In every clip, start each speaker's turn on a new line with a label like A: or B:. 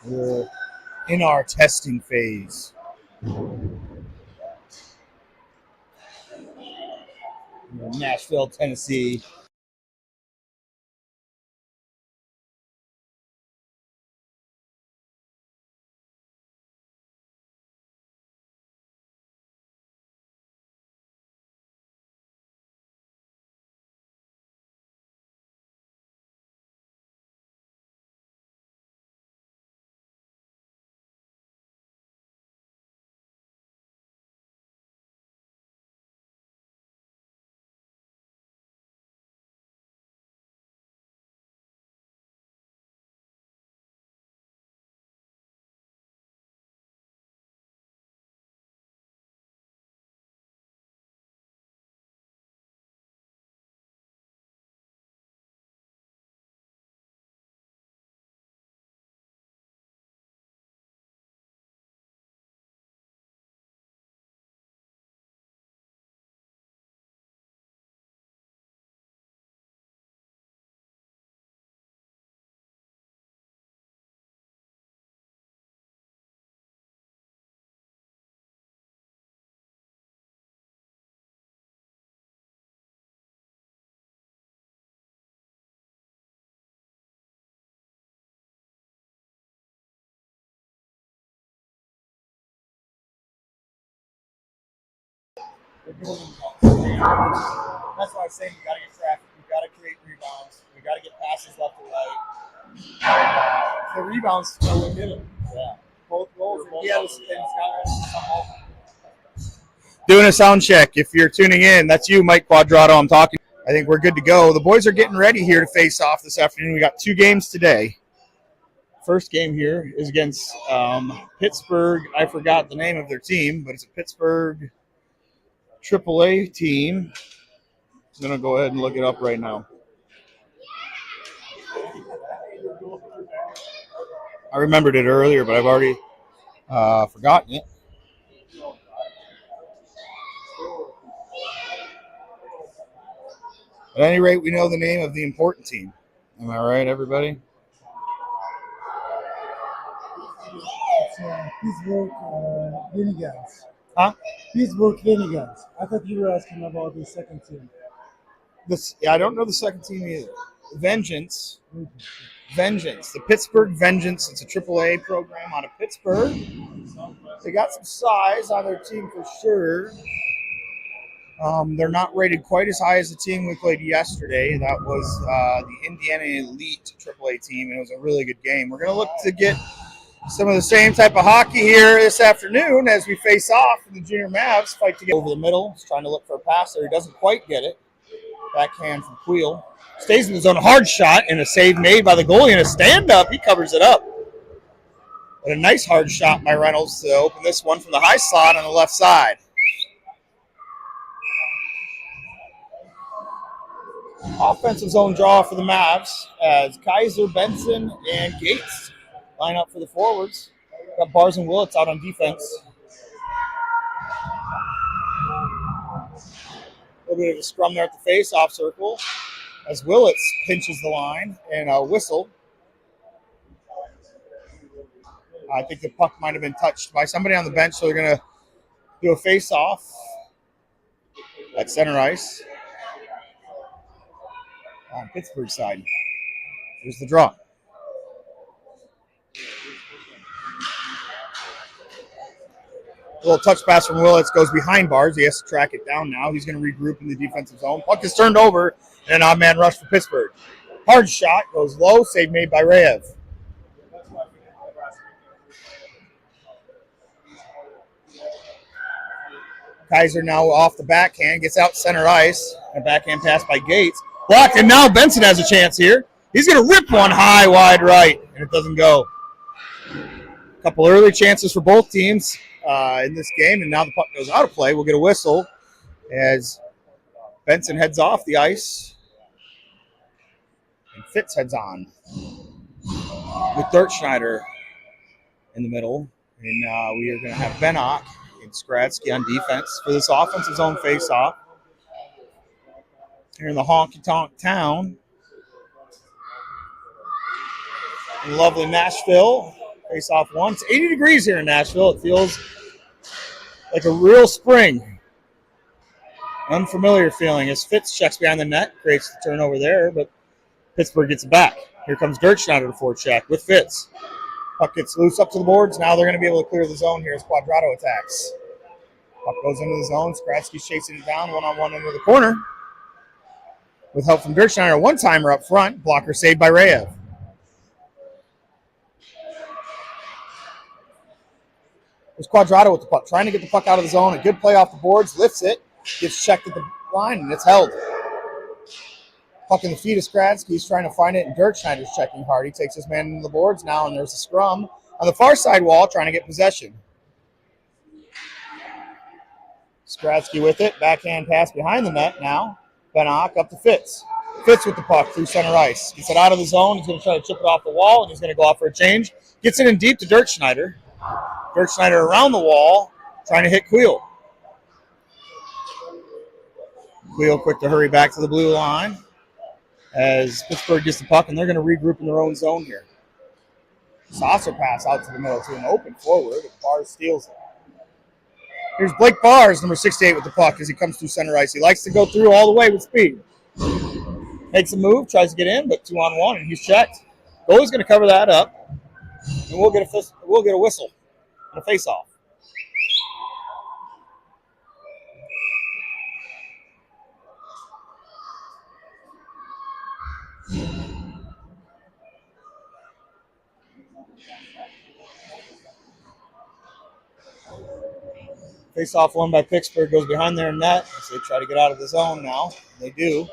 A: We're in our testing phase. Nashville, Tennessee. That's why I say we got to get traffic. We got to create rebounds. We got to get passes left to right. The rebounds, we did it. Yeah. Both goals. Doing a sound check. If you're tuning in, that's you, Mike Quadrato. I'm talking. I think we're good to go. The boys are getting ready here to face off this afternoon. We got 2 games today. First game here is against Pittsburgh. I forgot the name of their team, but it's a Pittsburgh AAA team. I'm going to go ahead and look it up right now. I remembered it earlier, but I've already forgotten it. At any rate, we know the name of the important team. Am I right, everybody?
B: Pittsburgh Renegades.
A: Huh?
B: Pittsburgh Renegades. I thought you were asking about the second team.
A: I don't know the second team either. Vengeance. The Pittsburgh Vengeance. It's a AAA program out of Pittsburgh. They got some size on their team for sure. They're not rated quite as high as the team we played yesterday. That was the Indiana Elite AAA team, and it was a really good game. We're going to look to get some of the same type of hockey here this afternoon as we face off in the junior Mavs. Fight to get over the middle. He's trying to look for a pass there. He doesn't quite get it. Backhand from Queel. Stays in the zone. Hard shot and a save made by the goalie and a stand-up. He covers it up. But a nice hard shot by Reynolds to open this one from the high slot on the left side. Offensive zone draw for the Mavs as Kaiser, Benson, and Gates line up for the forwards. Got Bars and Willits out on defense. A little bit of a scrum there at the face-off circle as Willits pinches the line and a whistle. I think the puck might have been touched by somebody on the bench, so they're going to do a face-off at center ice on Pittsburgh side. Here's the draw. A little touch pass from Willits goes behind Bars. He has to track it down now. He's going to regroup in the defensive zone. Puck is turned over, and an odd man rush for Pittsburgh. Hard shot goes low. Save made by Rayev. Kaiser now off the backhand, gets out center ice. A backhand pass by Gates. Blocked, and now Benson has a chance here. He's going to rip one high, wide right, and it doesn't go. A couple early chances for both teams in this game, and now the puck goes out of play. We'll get a whistle as Benson heads off the ice. And Fitz heads on with Dirtschneider in the middle. And we are going to have Bennock and Skradsky on defense for this offensive zone face-off. Here in the honky-tonk town in lovely Nashville. Face off one. It's 80 degrees here in Nashville. It feels like a real spring. Unfamiliar feeling as Fitz checks behind the net, creates the turnover there, but Pittsburgh gets it back. Here comes Dirkschneider to forecheck with Fitz. Puck gets loose up to the boards. Now they're going to be able to clear the zone here as Quadrado attacks. Puck goes into the zone. Skradsky's chasing it down, one-on-one into the corner. With help from Dirkschneider, a one-timer up front. Blocker saved by Rayev. There's Quadrado with the puck, trying to get the puck out of the zone. A good play off the boards, lifts it, gets checked at the line, and it's held. Puck in the feet of Skradsky. He's trying to find it, and Dirkschneider's checking hard. He takes his man into the boards now, and there's a scrum on the far side wall trying to get possession. Skradsky with it. Backhand pass behind the net now. Benach up to Fitz. Fitz with the puck through center ice. Gets it out of the zone. He's going to try to chip it off the wall, and he's going to go out for a change. Gets it in deep to Dirkschneider. Dirkschneider around the wall, trying to hit Queel. Queel quick to hurry back to the blue line as Pittsburgh gets the puck, and they're going to regroup in their own zone here. Saucer pass out to the middle to an open forward, and Bars steals it. Here's Blake Bars, number 68, with the puck as he comes through center ice. He likes to go through all the way with speed. Makes a move, tries to get in, but 2-on-1, and he's checked. Goalie's going to cover that up, and we'll get a whistle and a face-off. Face-off one by Pittsburgh goes behind their net as they try to get out of the zone now. They do.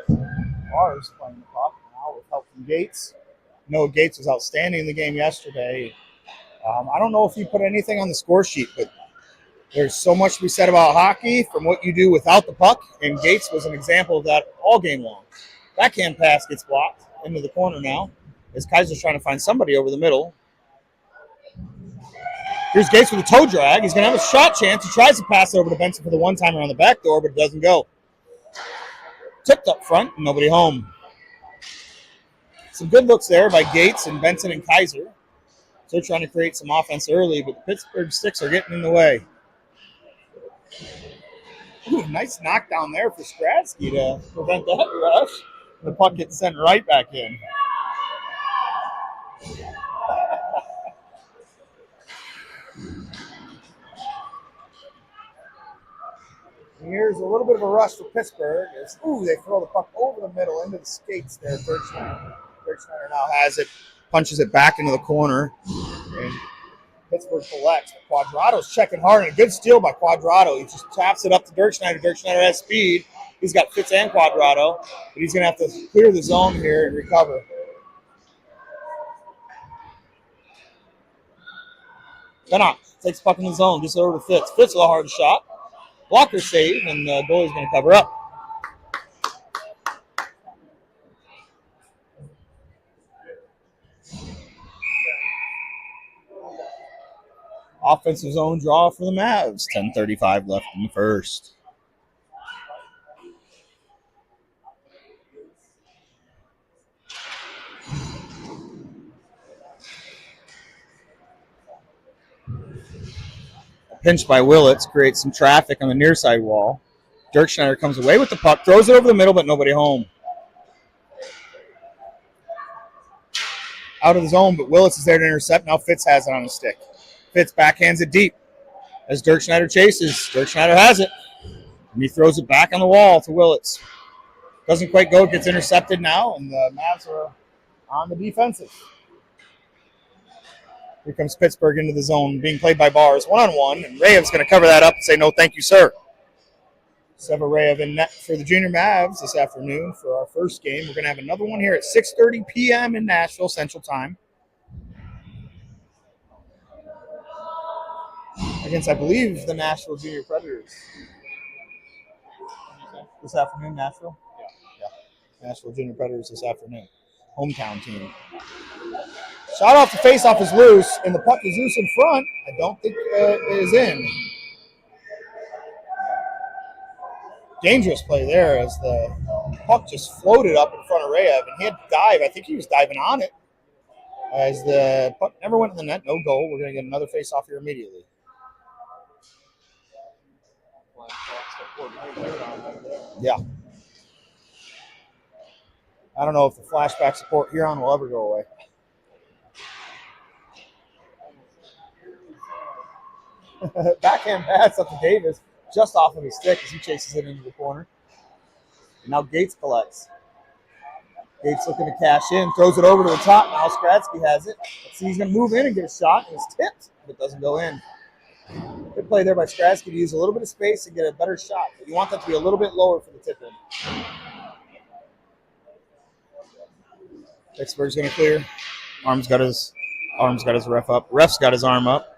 A: Bars playing the puck now with help from Gates. Noah Gates was outstanding in the game yesterday. I don't know if you put anything on the score sheet, but there's so much to be said about hockey from what you do without the puck, and Gates was an example of that all game long. Backhand pass gets blocked into the corner now as Kaiser's trying to find somebody over the middle. Here's Gates with a toe drag. He's going to have a shot chance. He tries to pass it over to Benson for the one-timer on the back door, but it doesn't go. Tipped up front, nobody home. Some good looks there by Gates and Benson and Kaiser. So they're trying to create some offense early, but the Pittsburgh sticks are getting in the way. Ooh, nice knockdown there for Skradsky to prevent that rush. The puck gets sent right back in. Here's a little bit of a rush for Pittsburgh. They throw the puck over the middle into the skates there. Dirkschneider now has it, punches it back into the corner, and Pittsburgh collects. But Quadrado's checking hard, and a good steal by Quadrado. He just taps it up to Dirkschneider. Dirkschneider has speed. He's got Fitz and Quadrado, but he's going to have to clear the zone here and recover. Benach takes the puck in the zone, gets it over to Fitz. Fitz with a hard shot. Blocker save, and the goalie's going to cover up. Offensive zone draw for the Mavs. 10:35 left in the first. Pinch by Willits creates some traffic on the near side wall. Dirkschneider comes away with the puck, throws it over the middle, but nobody home. Out of the zone, but Willits is there to intercept. Now Fitz has it on the stick. Fitz backhands it deep as Dirkschneider chases. Dirkschneider has it, and he throws it back on the wall to Willits. Doesn't quite go, gets intercepted now, and the Mavs are on the defensive. Here comes Pittsburgh into the zone, being played by Bars, one-on-one, and Rayev's going to cover that up and say, no, thank you, sir. Seva Rayev in net for the Junior Mavs this afternoon for our first game. We're going to have another one here at 6:30 p.m. in Nashville Central Time. Against, I believe, the Nashville Junior Predators. This afternoon, Nashville? Yeah. Nashville Junior Predators this afternoon. Hometown team. Shot off the face-off is loose, and the puck is loose in front. I don't think it is in. Dangerous play there as the puck just floated up in front of Rayev, and he had to dive. I think he was diving on it. As the puck never went in the net, no goal. We're going to get another face-off here immediately. Yeah. I don't know if the flashback support here on will ever go away. Backhand pass up to Davis, just off of his stick as he chases it into the corner. And now Gates collects. Gates looking to cash in, throws it over to the top. Now Skradsky has it. Let's see, he's going to move in and get a shot. And it's tipped, but it doesn't go in. Good play there by Skradsky to use a little bit of space and get a better shot. But you want that to be a little bit lower for the tip in. Pittsburgh's going to clear. Arm's got his ref up. Ref's got his arm up.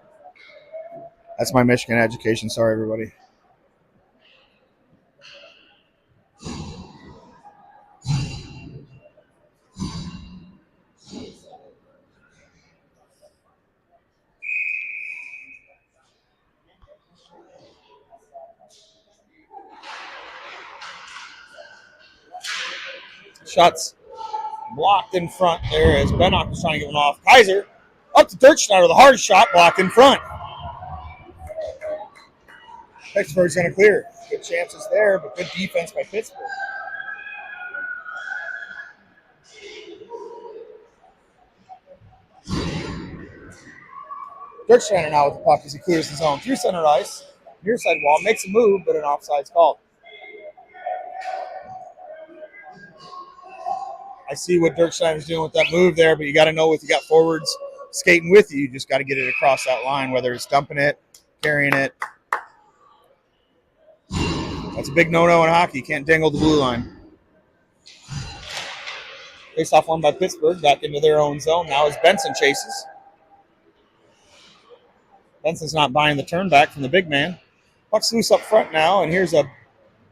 A: That's my Michigan education. Sorry, everybody. Shots blocked in front there as Bennock was trying to get one off. Kaiser up to Dirkschneider, the hard shot blocked in front. Pittsburgh's going to clear. Good chances there, but good defense by Pittsburgh. Dirkschneider now with the puck as he clears the zone. Through center ice, near side wall, makes a move, but an offside's called. I see what Dirkschneider's doing with that move there, but you got to know if you got forwards skating with you, you just got to get it across that line, whether it's dumping it, carrying it. That's a big no-no in hockey. You can't dangle the blue line. Face off one by Pittsburgh, back into their own zone. Now as Benson chases. Benson's not buying the turn back from the big man. Puck's loose up front now, and here's a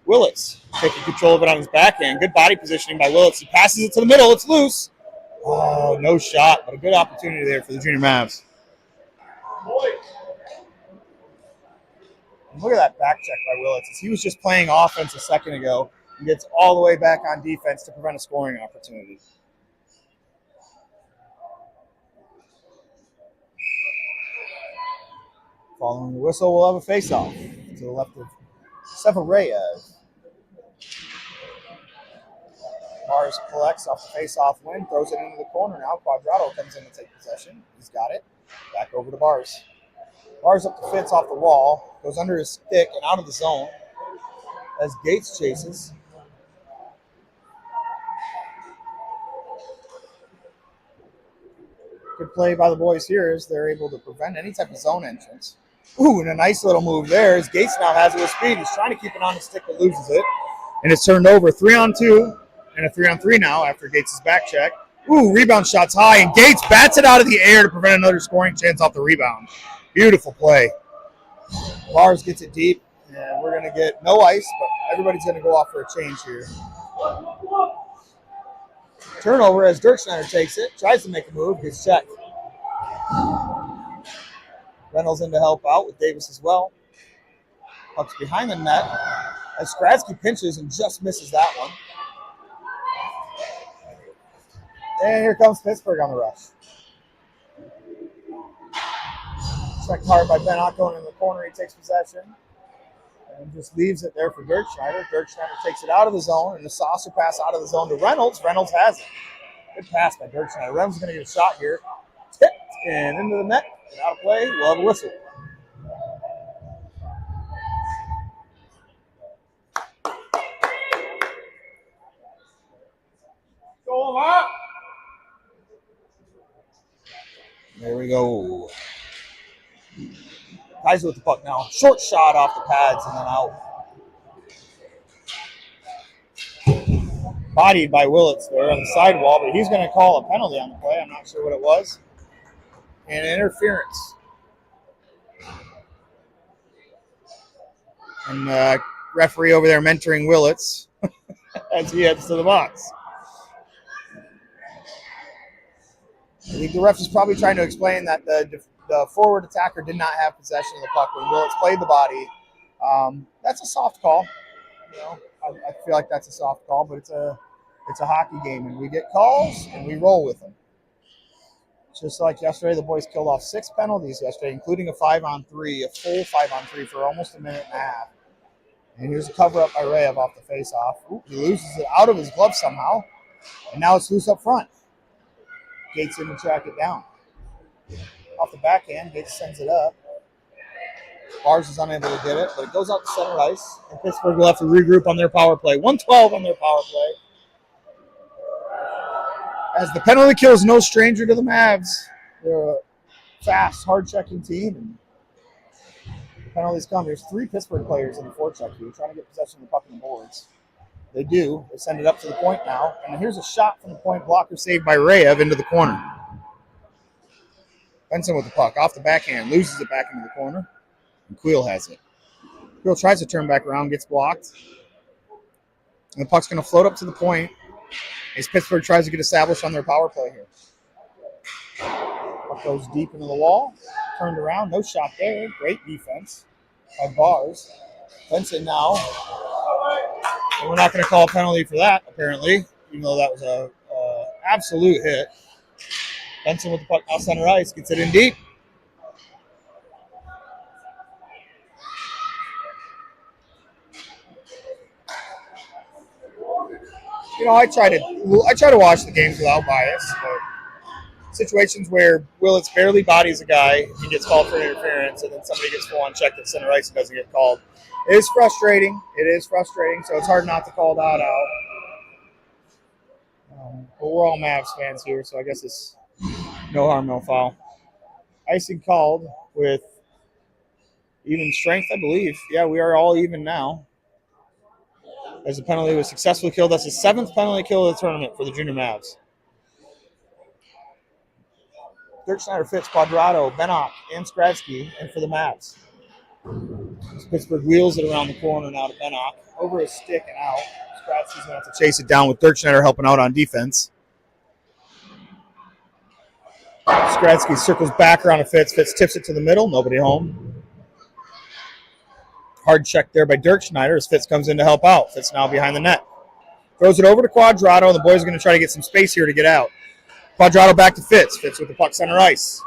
A: Willits taking control of it on his backhand. Good body positioning by Willits. He passes it to the middle. It's loose. Oh, no shot, but a good opportunity there for the junior Mavs. And look at that back check by Willits. He was just playing offense a second ago. He gets all the way back on defense to prevent a scoring opportunity. Following the whistle, we'll have a face-off to the left of Severeyev. Bars collects off the face-off win, throws it into the corner now. Quadrado comes in to take possession. He's got it. Back over to Bars. Bars up to Fitz off the wall. Goes under his stick and out of the zone as Gates chases. Good play by the boys here as they're able to prevent any type of zone entrance. Ooh, and a nice little move there as Gates now has it with speed. He's trying to keep it on his stick but loses it. And it's turned over 3-on-2 and a 3-on-3 now after Gates' back check. Ooh, rebound shot's high, and Gates bats it out of the air to prevent another scoring chance off the rebound. Beautiful play. Bars gets it deep, and we're going to get no ice, but everybody's going to go off for a change here. Turnover as Dirkschneider takes it, tries to make a move, gets checked. Reynolds in to help out with Davis as well. Puck's behind the net as Skradsky pinches and just misses that one. And here comes Pittsburgh on the rush. Checked hard by Bennock going in the corner. He takes possession and just leaves it there for Dirkschneider. Dirkschneider takes it out of the zone, and the saucer pass out of the zone to Reynolds. Reynolds has it. Good pass by Dirkschneider. Reynolds is going to get a shot here. Tipped and into the net. And out of play. We'll have a whistle. Go up. There we go. Kaiser with the puck now. Short shot off the pads and then out. Bodied by Willits there on the sidewall, but he's going to call a penalty on the play. I'm not sure what it was. And interference. And referee over there mentoring Willits as he heads to the box. I think the ref is probably trying to explain that the forward attacker did not have possession of the puck when Willits played the body. That's a soft call. You know, I feel like that's a soft call, but it's a hockey game, and we get calls and we roll with them. Just like yesterday, the boys killed off 6 penalties yesterday, including a 5-on-3, a full 5-on-3 for almost a minute and a half. And here's a cover-up by Rayev off the face-off. He loses it out of his glove somehow, and now it's loose up front. Gates in to track it down. Off the backhand, Gates sends it up. Bars is unable to get it, but it goes out to center ice, and Pittsburgh will have to regroup on their power play. 112 on their power play. As the penalty kill is no stranger to the Mavs. They're a fast, hard-checking team, and the penalties come. There's 3 Pittsburgh players in the forecheck here trying to get possession of the puck on the boards. They do. They send it up to the point now, and here's a shot from the point, blocker saved by Rayev into the corner. Benson with the puck, off the backhand, loses it back into the corner, and Queel has it. Queel tries to turn back around, gets blocked, and the puck's going to float up to the point as Pittsburgh tries to get established on their power play here. Puck goes deep into the wall, turned around, no shot there. Great defense by Bars. Benson now. And we're not going to call a penalty for that, apparently, even though that was a absolute hit. Benson with the puck off center ice, gets it in deep. You know, I try to watch the games without bias, but situations where Willits barely bodies a guy, he gets called for interference, and then somebody gets full on checked at center ice and doesn't get called. It is frustrating. So it's hard not to call that out. But we're all Mavs fans here, so I guess it's no harm, no foul. Icing called with even strength, I believe. Yeah, we are all even now. As the penalty was successfully killed. That's the 7th penalty kill of the tournament for the Junior Mavs. Dirk Schneider, Fitz, Quadrado, Bennock, and Skradsky, and for the Mavs. Pittsburgh wheels it around the corner now to Bennock. Over his stick and out. Skradsky's going to have to chase it down with Dirk Schneider helping out on defense. Skradsky circles back around to Fitz. Fitz tips it to the middle. Nobody home. Hard check there by Dirk Schneider as Fitz comes in to help out. Fitz now behind the net. Throws it over to Quadrado. The boys are going to try to get some space here to get out. Quadrado back to Fitz. Fitz with the puck center ice.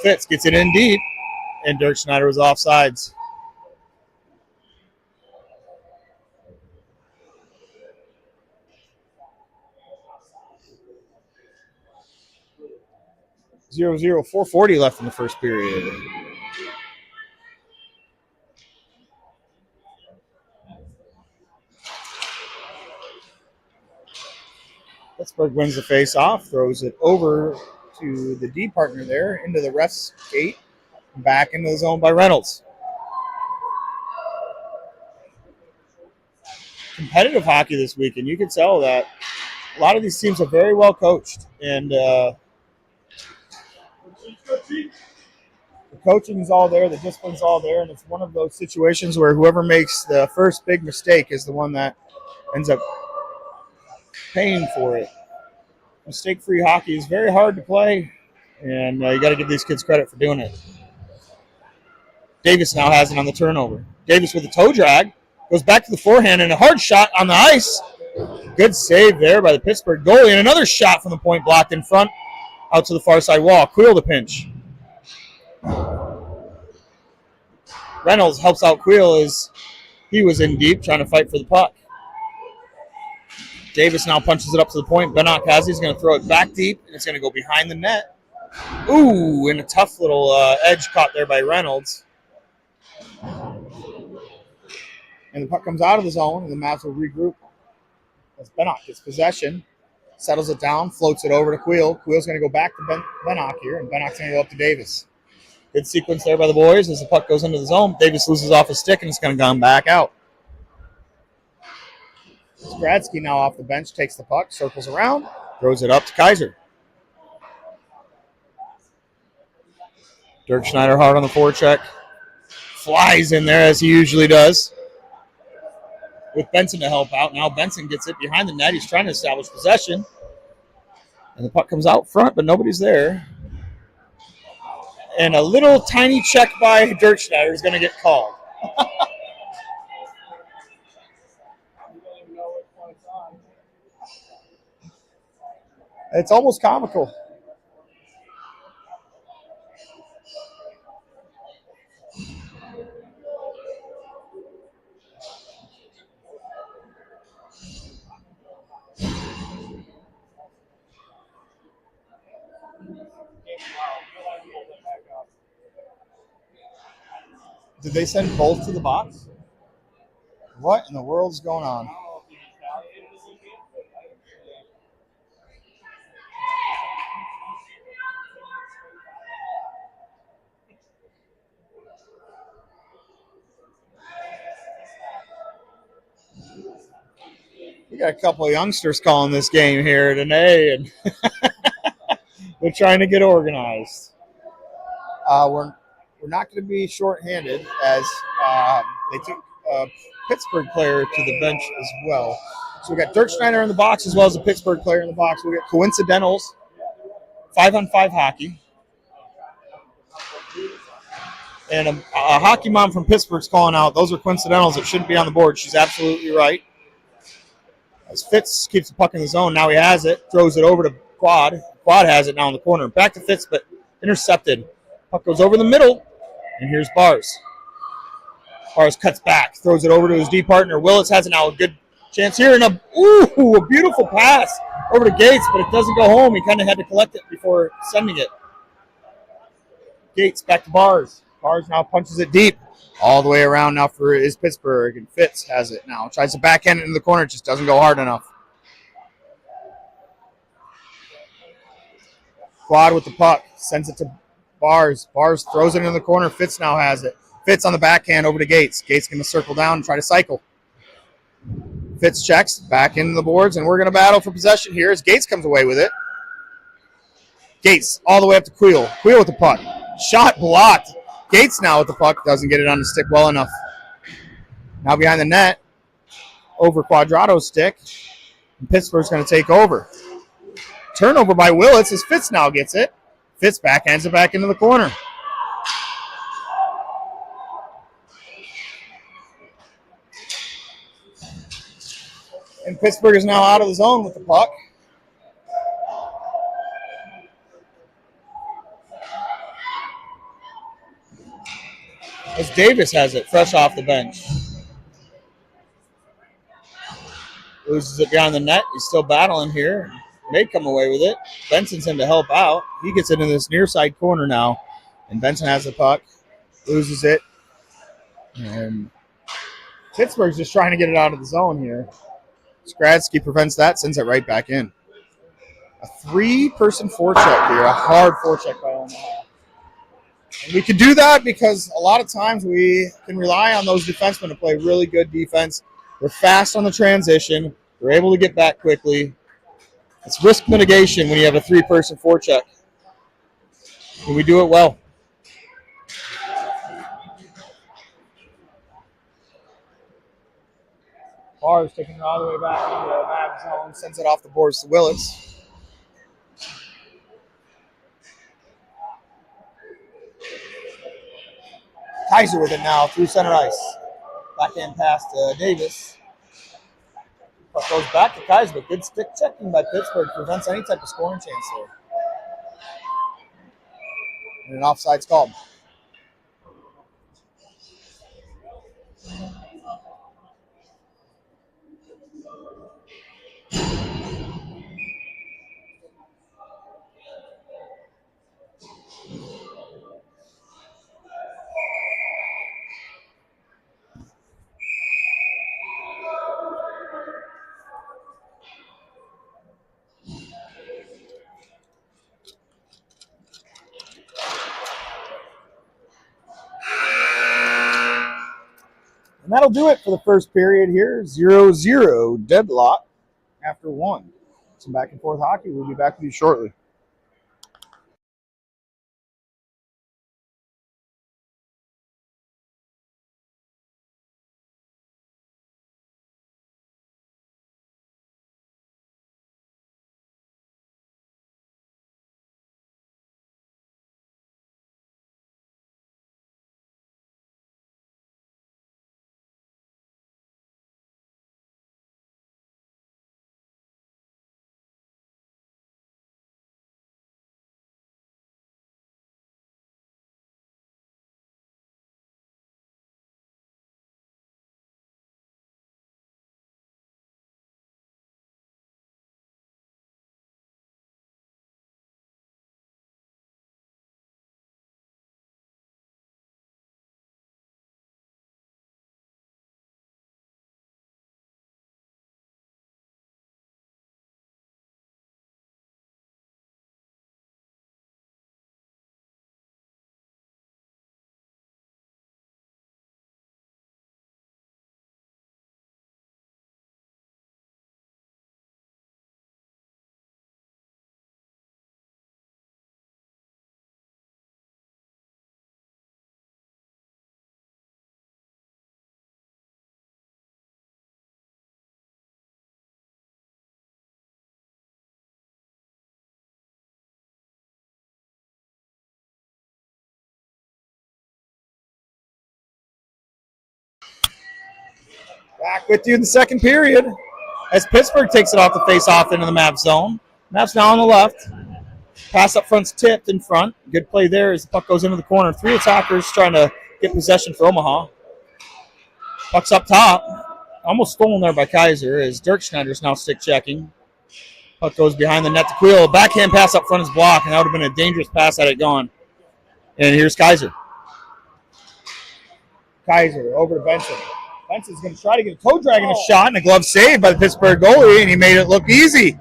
A: Fitz gets it in deep, and Dirk Schneider was offsides. Zero 4:40 left in the first period. Pittsburgh wins the face-off, throws it over to the D partner there, into the ref's gate, back into the zone by Reynolds. Competitive hockey this weekend. You can tell that a lot of these teams are very well coached, and the coaching is all there, the discipline's all there, and it's one of those situations where whoever makes the first big mistake is the one that ends up paying for it. Mistake-free hockey is very hard to play, and you got to give these kids credit for doing it. Davis now has it on the turnover. Davis with a toe drag, goes back to the forehand, and a hard shot on the ice. Good save there by the Pittsburgh goalie, and another shot from the point blocked in front, out to the far side wall. Queel the pinch. Reynolds helps out Queel as he was in deep trying to fight for the puck. Davis now punches it up to the point. Bennock has it. He's going to throw it back deep, and it's going to go behind the net. Ooh, and a tough little edge caught there by Reynolds. And the puck comes out of the zone, and the Mavs will regroup as Bennock gets possession, settles it down, floats it over to Queel. Queel's going to go back to Bennock here, and Bennock's going to go up to Davis. Good sequence there by the boys as the puck goes into the zone. Davis loses off his stick, and it's going to come back out. Skradsky now off the bench, takes the puck, circles around, throws it up to Kaiser. Dirk Schneider hard on the forecheck. Flies in there as he usually does. With Benson to help out. Now Benson gets it behind the net. He's trying to establish possession. And the puck comes out front, but nobody's there. And a little tiny check by Dirk Schneider is going to get called. It's almost comical. Did they send both to the box? What in the world's going on? We got a couple of youngsters calling this game here today, and they're trying to get organized. We're not going to be shorthanded as they took a Pittsburgh player to the bench as well. So we got Dirk Schneider in the box as well as a Pittsburgh player in the box. We got coincidentals, 5-on-5 hockey. And a hockey mom from Pittsburgh's calling out, those are coincidentals that shouldn't be on the board. She's absolutely right. As Fitz keeps the puck in the zone, now he has it, throws it over to Quad. Quad has it now in the corner. Back to Fitz, but intercepted. Puck goes over the middle, and here's Bars. Bars cuts back, throws it over to his D partner. Willits has it now. A good chance here, and a beautiful pass over to Gates, but it doesn't go home. He kind of had to collect it before sending it. Gates back to Bars. Bars now punches it deep. All the way around now for his Pittsburgh, and Fitz has it now. Tries to backhand it into the corner, just doesn't go hard enough. Quad with the puck, sends it to Bars. Bars throws it into the corner. Fitz now has it. Fitz on the backhand over to Gates. Gates going to circle down and try to cycle. Fitz checks back into the boards, and we're going to battle for possession here as Gates comes away with it. Gates all the way up to Queel. Queel with the puck. Shot blocked. Gates now with the puck. Doesn't get it on the stick well enough. Now behind the net. Over Quadrado's stick. And Pittsburgh's going to take over. Turnover by Willits as Fitz now gets it. Fitz backhands it back into the corner. And Pittsburgh is now out of the zone with the puck. As Davis has it, fresh off the bench. Loses it behind the net. He's still battling here. May come away with it. Benson's in to help out. He gets it in this near side corner now. And Benson has the puck. Loses it. And Pittsburgh's just trying to get it out of the zone here. Skradsky prevents that, sends it right back in. A three-person forecheck here. A hard forecheck by Omaha. And we can do that because a lot of times we can rely on those defensemen to play really good defense. They're fast on the transition. They're able to get back quickly. It's risk mitigation when you have a three-person forecheck. And we do it well. Bars taking it all the way back into the Mavs zone, sends it off the boards to Willits. Kaiser with it now through center ice. Backhand pass to Davis. Puck goes back to Kaiser, but good stick checking by Pittsburgh prevents any type of scoring chance there. And an offside's called. And that'll do it for the first period here. 0-0 deadlock after one. Some back and forth hockey. We'll be back with you shortly. Back with you in the second period as Pittsburgh takes it off the face-off into the Mavs zone. Mavs now on the left. Pass up front's tipped in front. Good play there as the puck goes into the corner. 3 attackers trying to get possession for Omaha. Puck's up top. Almost stolen there by Kaiser as Dirk Schneider's now stick checking. Puck goes behind the net to Queel. Backhand pass up front is blocked, and that would have been a dangerous pass had it gone. And here's Kaiser. Kaiser over to Benson. Benson's going to try to get a toe drag in a shot, and a glove saved by the Pittsburgh goalie, and he made it look easy.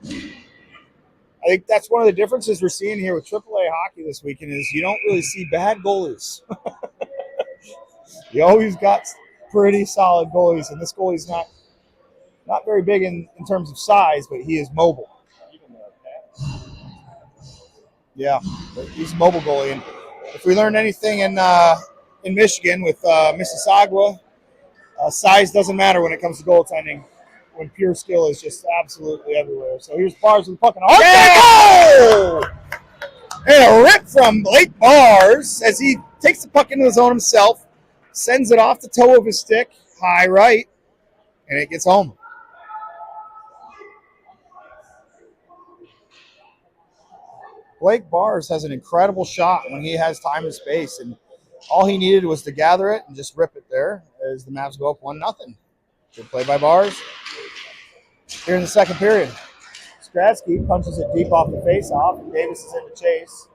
A: I think that's one of the differences we're seeing here with AAA hockey this weekend is you don't really see bad goalies. You always got pretty solid goalies, and this goalie's not very big in terms of size, but he is mobile. Yeah, he's a mobile goalie. And if we learned anything in Michigan with Mississauga, size doesn't matter when it comes to goaltending, when pure skill is just absolutely everywhere. So here's Bars with the puck. And a rip from Blake Bars as he takes the puck into the zone himself, sends it off the toe of his stick, high right, and it gets home. Blake Bars has an incredible shot when he has time and space, and all he needed was to gather it and just rip it there as the Mavs go up 1-0. Good play by Bars. Here in the second period, Skradsky punches it deep off the face-off, and Davis is in the chase.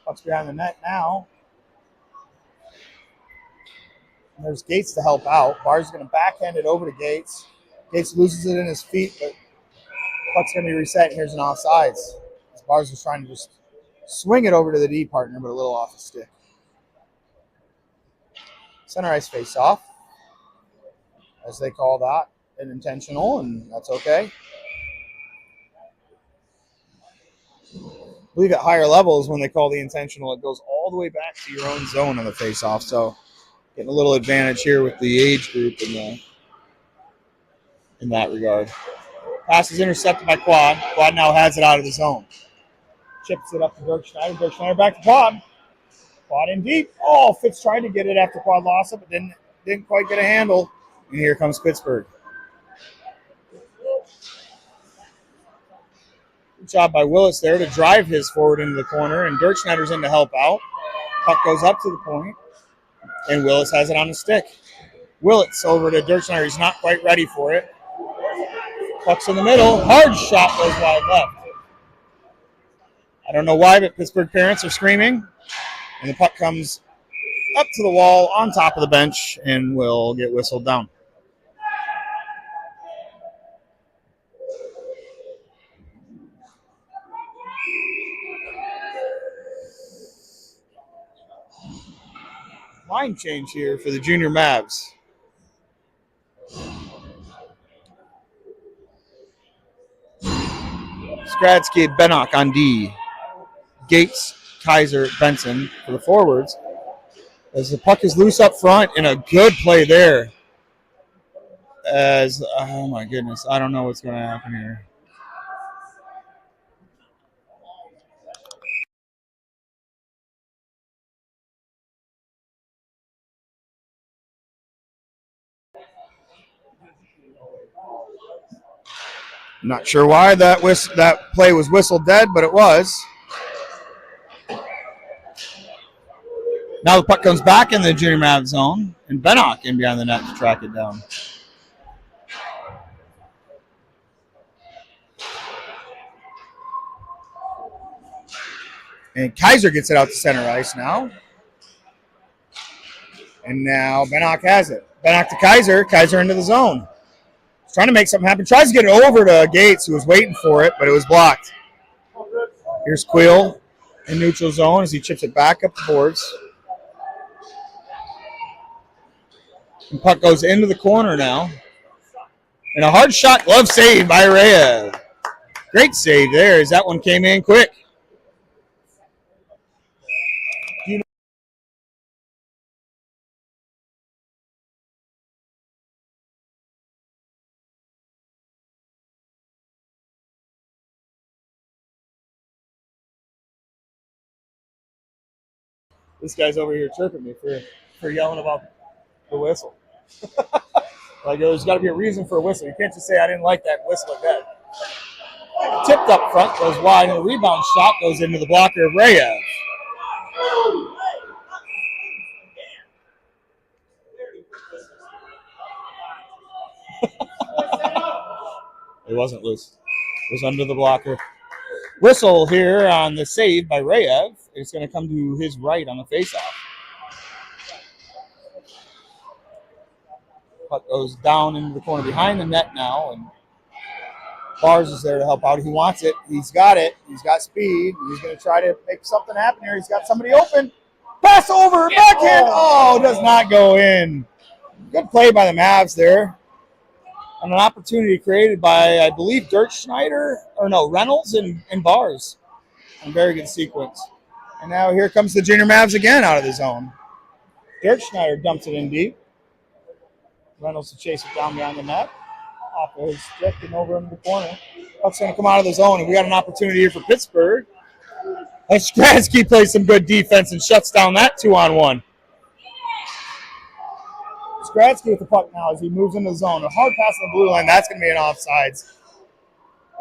A: Puck's behind the net now. And there's Gates to help out. Bars is going to backhand it over to Gates. Gates loses it in his feet, but puck's going to be reset, and here's an offsides. Bars was trying to just swing it over to the D partner, but a little off the stick. Center ice face-off, as they call that, an intentional, and that's okay. I believe at higher levels, when they call the intentional, it goes all the way back to your own zone on the face-off. So getting a little advantage here with the age group in that regard. Pass is intercepted by Quad. Quad now has it out of the zone. Chips it up to Dirk Schneider. Dirk Schneider back to Quad. Quad in deep. Oh, Fitz tried to get it after Quad lost it, but didn't quite get a handle. And here comes Pittsburgh. Good job by Willis there to drive his forward into the corner, and Dirk Schneider's in to help out. Puck goes up to the point, and Willis has it on the stick. Willis over to Dirk Schneider. He's not quite ready for it. Puck's in the middle. Hard shot goes wide left. I don't know why, but Pittsburgh parents are screaming. And the puck comes up to the wall on top of the bench and will get whistled down. Line change here for the junior Mavs. Skradsky, Bennock on D. Gates, Kaiser, Benson for the forwards. As the puck is loose up front, and a good play there. Oh my goodness, I don't know what's going to happen here. I'm not sure why that play was whistled dead, but it was. Now the puck comes back in the junior Mavs zone, and Bennock in behind the net to track it down. And Kaiser gets it out to center ice now. And now Bennock has it. Bennock to Kaiser. Kaiser into the zone. He's trying to make something happen. Tries to get it over to Gates, who was waiting for it, but it was blocked. Here's Queel in neutral zone as he chips it back up the boards. And puck goes into the corner now. And a hard shot glove save by Reyes. Great save there as that one came in quick. This guy's over here chirping me for yelling about the whistle. Like, there's got to be a reason for a whistle. You can't just say, I didn't like that whistle like that. Tipped up front, goes wide, and the rebound shot goes into the blocker of Rayev. It wasn't loose. It was under the blocker. Whistle here on the save by Rayev. It's going to come to his right on the faceoff. Puck goes down into the corner behind the net now, and Bars is there to help out. He wants it. He's got it. He's got speed. He's going to try to make something happen here. He's got somebody open. Pass over. Backhand. Oh, does not go in. Good play by the Mavs there. And an opportunity created by, I believe, Reynolds and Bars. A very good sequence. And now here comes the Junior Mavs again out of the zone. Dirk Schneider dumps it in deep. Reynolds to chase it down behind the net. Off of his stick and over into the corner. Puck's going to come out of the zone, and we got an opportunity here for Pittsburgh. And Skradsky plays some good defense and shuts down that 2-on-1. Skradsky with the puck now as he moves into the zone. A hard pass on the blue line, that's going to be an offsides.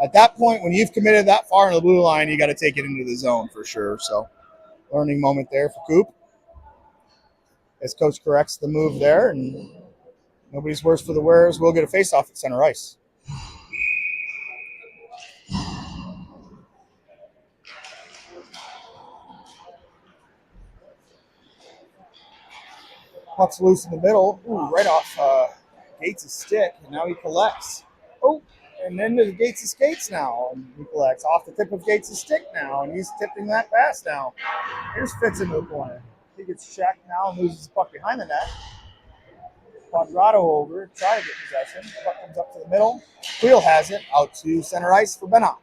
A: At that point, when you've committed that far in the blue line, you got to take it into the zone for sure. So, learning moment there for Coop. As coach corrects the move there, and nobody's worse for the wearers. We'll get a face-off at center ice. Puck's loose in the middle. Ooh, right off Gates' stick, and now he collects. Oh, and then to Gates' skates now, and he collects off the tip of Gates' stick now, and he's tipping that pass now. Here's Fitz into the corner. He gets checked now and loses the puck behind the net. Quadrado over, try to get possession. Puck comes up to the middle. Wheel has it out to center ice for Bennock.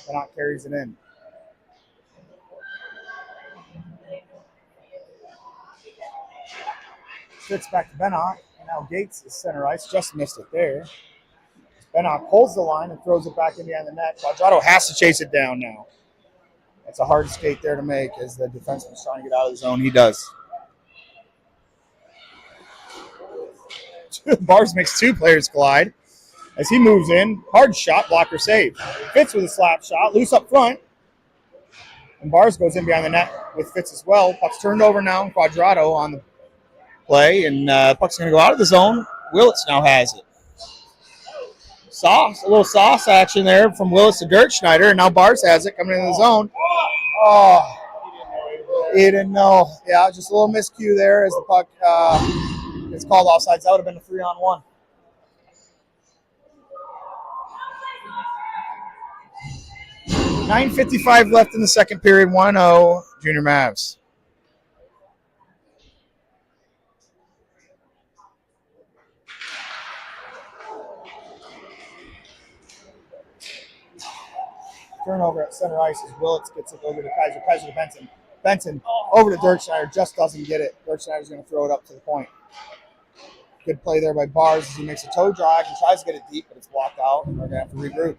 A: Bennock carries it in. Fitz back to Bennock, and now Gates is center ice. Just missed it there. Bennock pulls the line and throws it back in behind the net. Quadrado has to chase it down now. That's a hard skate there to make as the defenseman's trying to get out of the zone. He does. Bars makes two players collide. As he moves in, hard shot, blocker save. Fitz with a slap shot, loose up front. And Bars goes in behind the net with Fitz as well. Puck's turned over now, and Quadrado on the play. And puck's going to go out of the zone. Willits now has it. A little sauce action there from Willis to Dirk Schneider, and now Bars has it coming into the zone. Oh, he didn't know. Yeah, just a little miscue there as the puck is called offsides. That would have been a 3-on-1. $9:55 left in the second period. 1-0 Junior Mavs. Turnover at center ice as Willits gets it over to Kaiser. Kaiser to Benson. Benson over to Dirk Schneider. Just doesn't get it. Dirk Schneider's going to throw it up to the point. Good play there by Bars as he makes a toe drag and tries to get it deep, but it's blocked out, and they're going to have to regroup.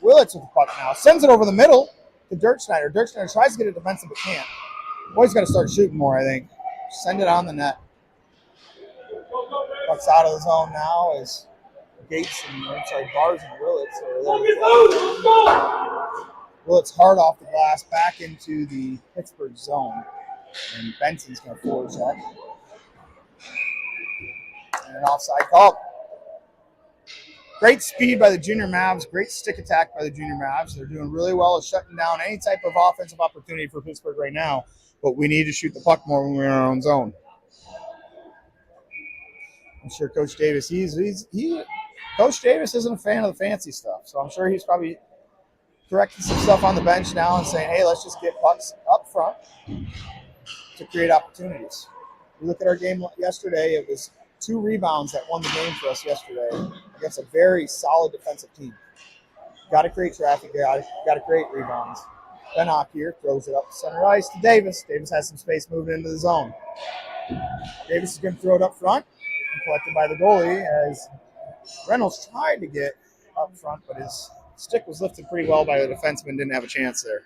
A: Willits with the puck now. Sends it over the middle to Dirk Schneider. Dirk Schneider tries to get it to Benson, but can't. Boy's got to start shooting more, I think. Send it on the net. Puck's out of the zone now as Gates and Bars and Willits are there. Willits hard off the glass back into the Pittsburgh zone. And Benson's going to forward check. And an offside call. Great speed by the Junior Mavs. Great stick attack by the Junior Mavs. They're doing really well at shutting down any type of offensive opportunity for Pittsburgh right now. But we need to shoot the puck more when we're in our own zone. I'm sure Coach Davis, Coach Davis isn't a fan of the fancy stuff. So I'm sure he's probably correcting some stuff on the bench now and saying, hey, let's just get pucks up front to create opportunities. We look at our game yesterday, it was 2 rebounds that won the game for us yesterday against a very solid defensive team. Got to create traffic, got to create rebounds. Bennock here throws it up to center ice to Davis. Davis has some space moving into the zone. Davis is going to throw it up front and collected by the goalie as Reynolds tried to get up front, but his stick was lifted pretty well by the defenseman. Didn't have a chance there.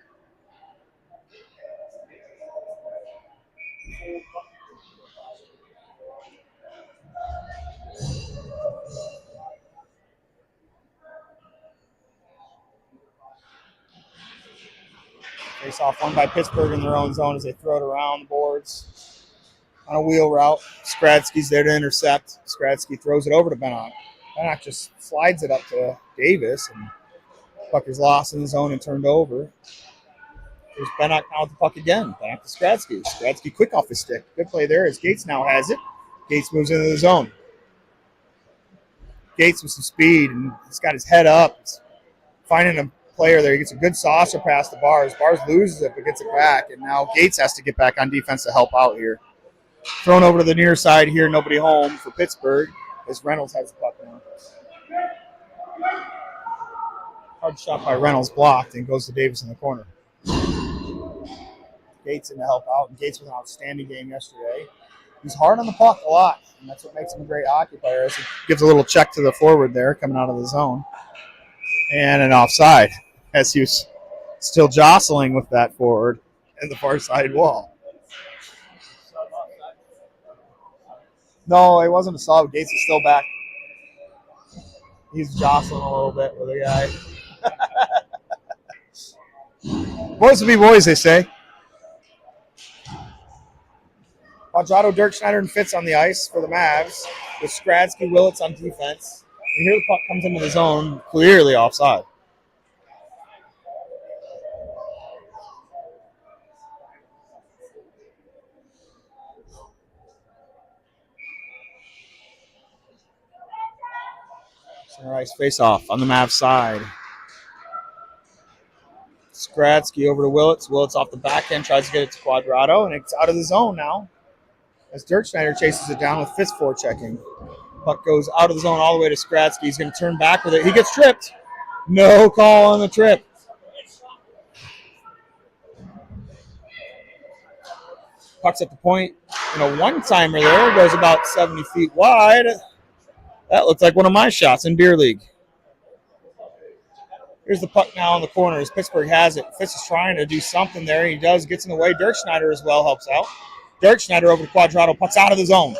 A: Face off won by Pittsburgh in their own zone as they throw it around the boards on a wheel route. Skradsky's there to intercept. Skradsky throws it over to Bennock. Bennock just slides it up to Davis, and puck is lost in the zone and turned over. There's Bennock now with the puck again. Bennock to Skradsky. Skradsky quick off his stick. Good play there as Gates now has it. Gates moves into the zone. Gates with some speed, and he's got his head up. He's finding a player there. He gets a good saucer past the Bars. Bars loses it but gets it back, and now Gates has to get back on defense to help out here. Thrown over to the near side here. Nobody home for Pittsburgh as Reynolds has the puck now. Hard shot by Reynolds, blocked, and goes to Davis in the corner. Gates in to help out, and Gates with an outstanding game yesterday. He's hard on the puck a lot, and that's what makes him a great occupier. As he gives a little check to the forward there coming out of the zone. And an offside as he was still jostling with that forward in the far side wall. No, it wasn't a sub. Gates is still back. He's jostling a little bit with a guy. Boys will be boys, they say. Quadrado, Dirk Schneider, and Fitz on the ice for the Mavs with Skradsky, Willits on defense. And here the puck comes into the zone, clearly offside. Center ice face-off on the Mavs side. Skradsky over to Willits. Willits off the backhand, tries to get it to Quadrado, and it's out of the zone now as Dirk Schneider chases it down with Fitz forechecking. Puck goes out of the zone all the way to Skradsky. He's going to turn back with it. He gets tripped. No call on the trip. Puck's at the point. And a one-timer there. Goes about 70 feet wide. That looks like one of my shots in beer league. Here's the puck now in the corner as Pittsburgh has it. Fitz is trying to do something there. He does. Gets in the way. Dirk Schneider as well helps out. Dirk Schneider over to Quadrado. Puck's out of the zone.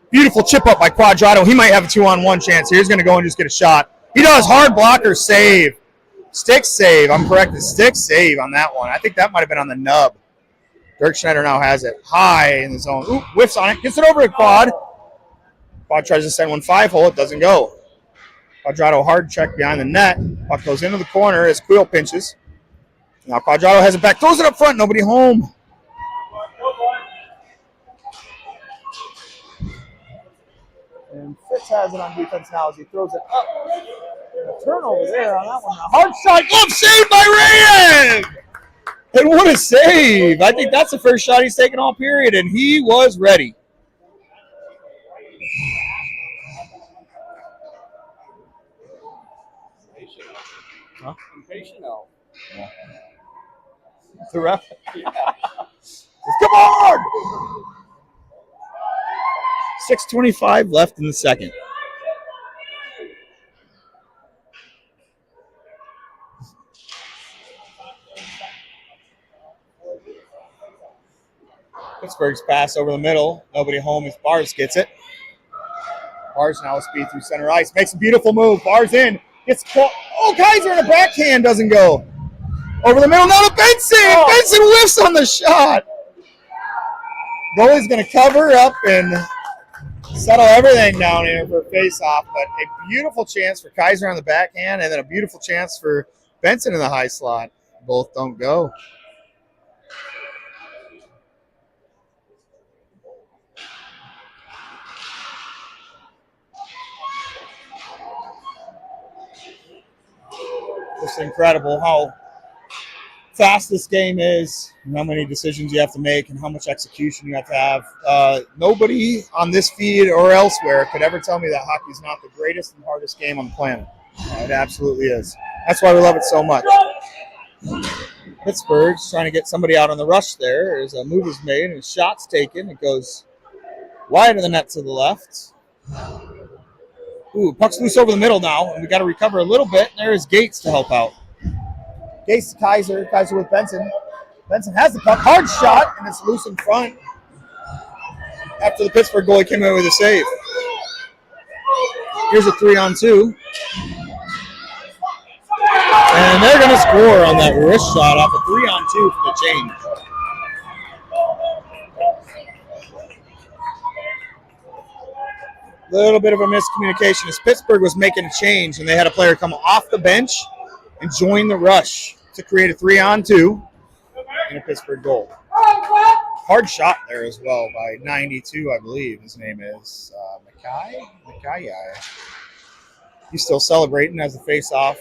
A: Beautiful chip up by Quadrado. He might have a 2-on-1 chance here. He's going to go and just get a shot. He does. Hard blocker save. Stick save. I'm corrected. Stick save on that one. I think that might have been on the nub. Dirk Schneider now has it. High in the zone. Ooh, whiffs on it. Gets it over to Quad. Quad tries to send one 5-hole. It doesn't go. Quadrado hard check behind the net. Puck goes into the corner as Queel pinches. Now Quadrado has it back. Throws it up front. Nobody home. And Fitz has it on defense now as he throws it up. And a turnover there on that one. A hard shot. Glove saved by Reyes! And what a save. I think that's the first shot he's taken all period, and he was ready. Huh?
C: Impatient now.
A: Yeah. The ref? Yeah. Come on! 6:25 left in the second. Pittsburgh's pass over the middle. Nobody home as Bars gets it. Bars now with speed through center ice. Makes a beautiful move. Bars in. Gets Kaiser in a backhand. Doesn't go. Over the middle now to Benson. Oh. Benson whiffs on the shot. Goalie's going to cover up and settle everything down here for a face-off, but a beautiful chance for Kaiser on the backhand and then a beautiful chance for Benson in the high slot. Both don't go. Just incredible how fast this game is and how many decisions you have to make and how much execution you have to have. Nobody on this feed or elsewhere could ever tell me that hockey is not the greatest and hardest game on the planet. It absolutely is. That's why we love it so much. Pittsburgh's trying to get somebody out on the rush there. As a move is made and a shot's taken. It goes wide of the net to the left. Ooh, puck's loose over the middle now, and we got to recover a little bit. There is Gates to help out. Gates to Kaiser. Kaiser with Benson. Benson has the puck. Hard shot, and it's loose in front. After the Pittsburgh goalie came in with a save. Here's a 3-on-2. And they're going to score on that wrist shot off a 3-on-2 from the change. Little bit of a miscommunication as Pittsburgh was making a change, and they had a player come off the bench and join the rush to create a 3-on-2 and a Pittsburgh goal. Hard shot there as well by 92, I believe his name is Mackay. He's still celebrating as the face-off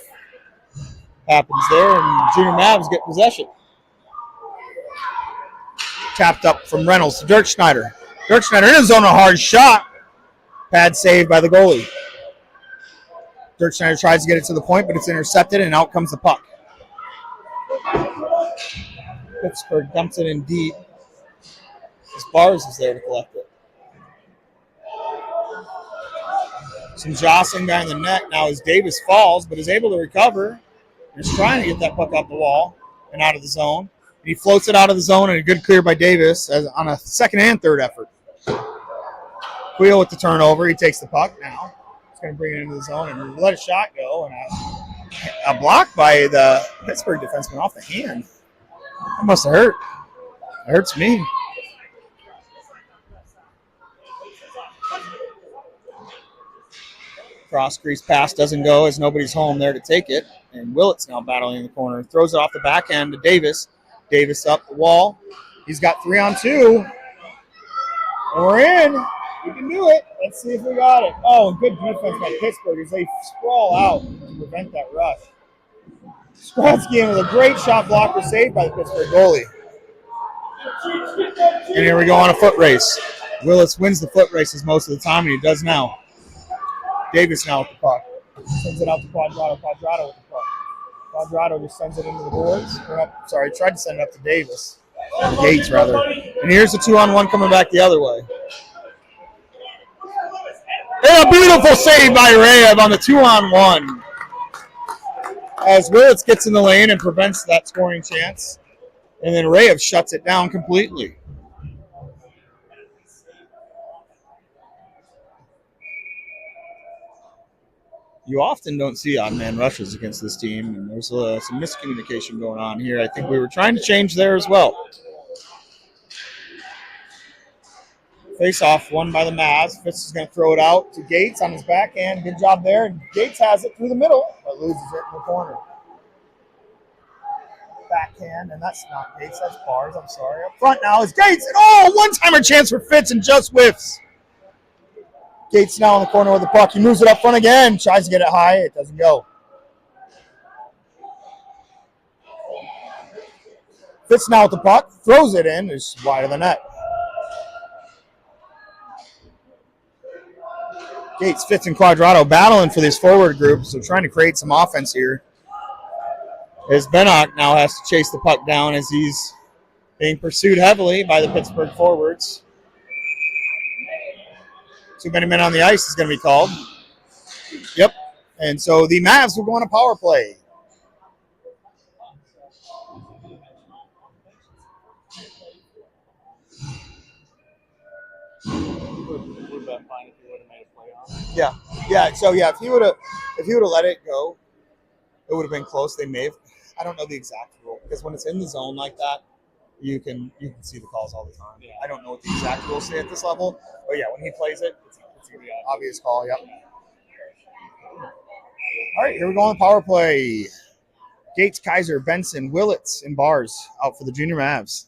A: happens there, and Junior Mavs get possession. Tapped up from Reynolds to Dirk Schneider. Dirk Schneider in his zone, a hard shot. Pad saved by the goalie. Dirk Schneider tries to get it to the point, but it's intercepted, and out comes the puck. Pittsburgh dumps it in deep. As Bars is there to collect it. Some jostling behind the net now as Davis falls, but is able to recover. He's trying to get that puck off the wall and out of the zone. And he floats it out of the zone, and a good clear by Davis on a second and third effort. Wheel with the turnover. He takes the puck now. He's going to bring it into the zone and let a shot go. And a block by the Pittsburgh defenseman off the hand. That must have hurt. It hurts me. Cross crease pass doesn't go as nobody's home there to take it. And Willett's now battling in the corner. Throws it off the backhand to Davis. Davis up the wall. He's got 3-on-2. And we're in. We can do it. Let's see if we got it. Oh, and good defense by Pittsburgh as they sprawl out to prevent that rush. Spratsky with a great shot blocker saved by the Pittsburgh goalie. And here we go on a foot race. Willis wins the foot races most of the time, and he does now. Davis now with the puck. Sends it out to Quadrado. Quadrado with the puck. Quadrado just sends it into the boards. Sorry, tried to send it up to Davis. Gates, rather. And here's the 2-on-1 coming back the other way. And a beautiful save by Rayev on the 2-on-1. As Willits gets in the lane and prevents that scoring chance. And then Rayev shuts it down completely. You often don't see odd-man rushes against this team, and there's some miscommunication going on here. I think we were trying to change there as well. Face-off won by the Mavs. Fitz is going to throw it out to Gates on his backhand. Good job there. And Gates has it through the middle, but loses it in the corner. Backhand, and that's not Gates. That's Bars. I'm sorry. Up front now is Gates. And one-timer chance for Fitz and just whiffs. Gates now in the corner with the puck. He moves it up front again. Tries to get it high. It doesn't go. Fitz now with the puck. Throws it in. It's wide of the net. Gates, Fitz, and Quadrado battling for this forward group, so trying to create some offense here. As Bennock now has to chase the puck down as he's being pursued heavily by the Pittsburgh forwards. Too many men on the ice is going to be called. Yep. And so the Mavs will go on a power play. Yeah. So if he would have let it go, it would have been close. They may have. I don't know the exact rule because when it's in the zone like that, you can see the calls all the time. Yeah. I don't know what the exact rules say at this level, but yeah, when he plays it, it's an obvious call. Yep. All right, here we go on the power play. Gates, Kaiser, Benson, Willits, and Bars out for the Junior Mavs.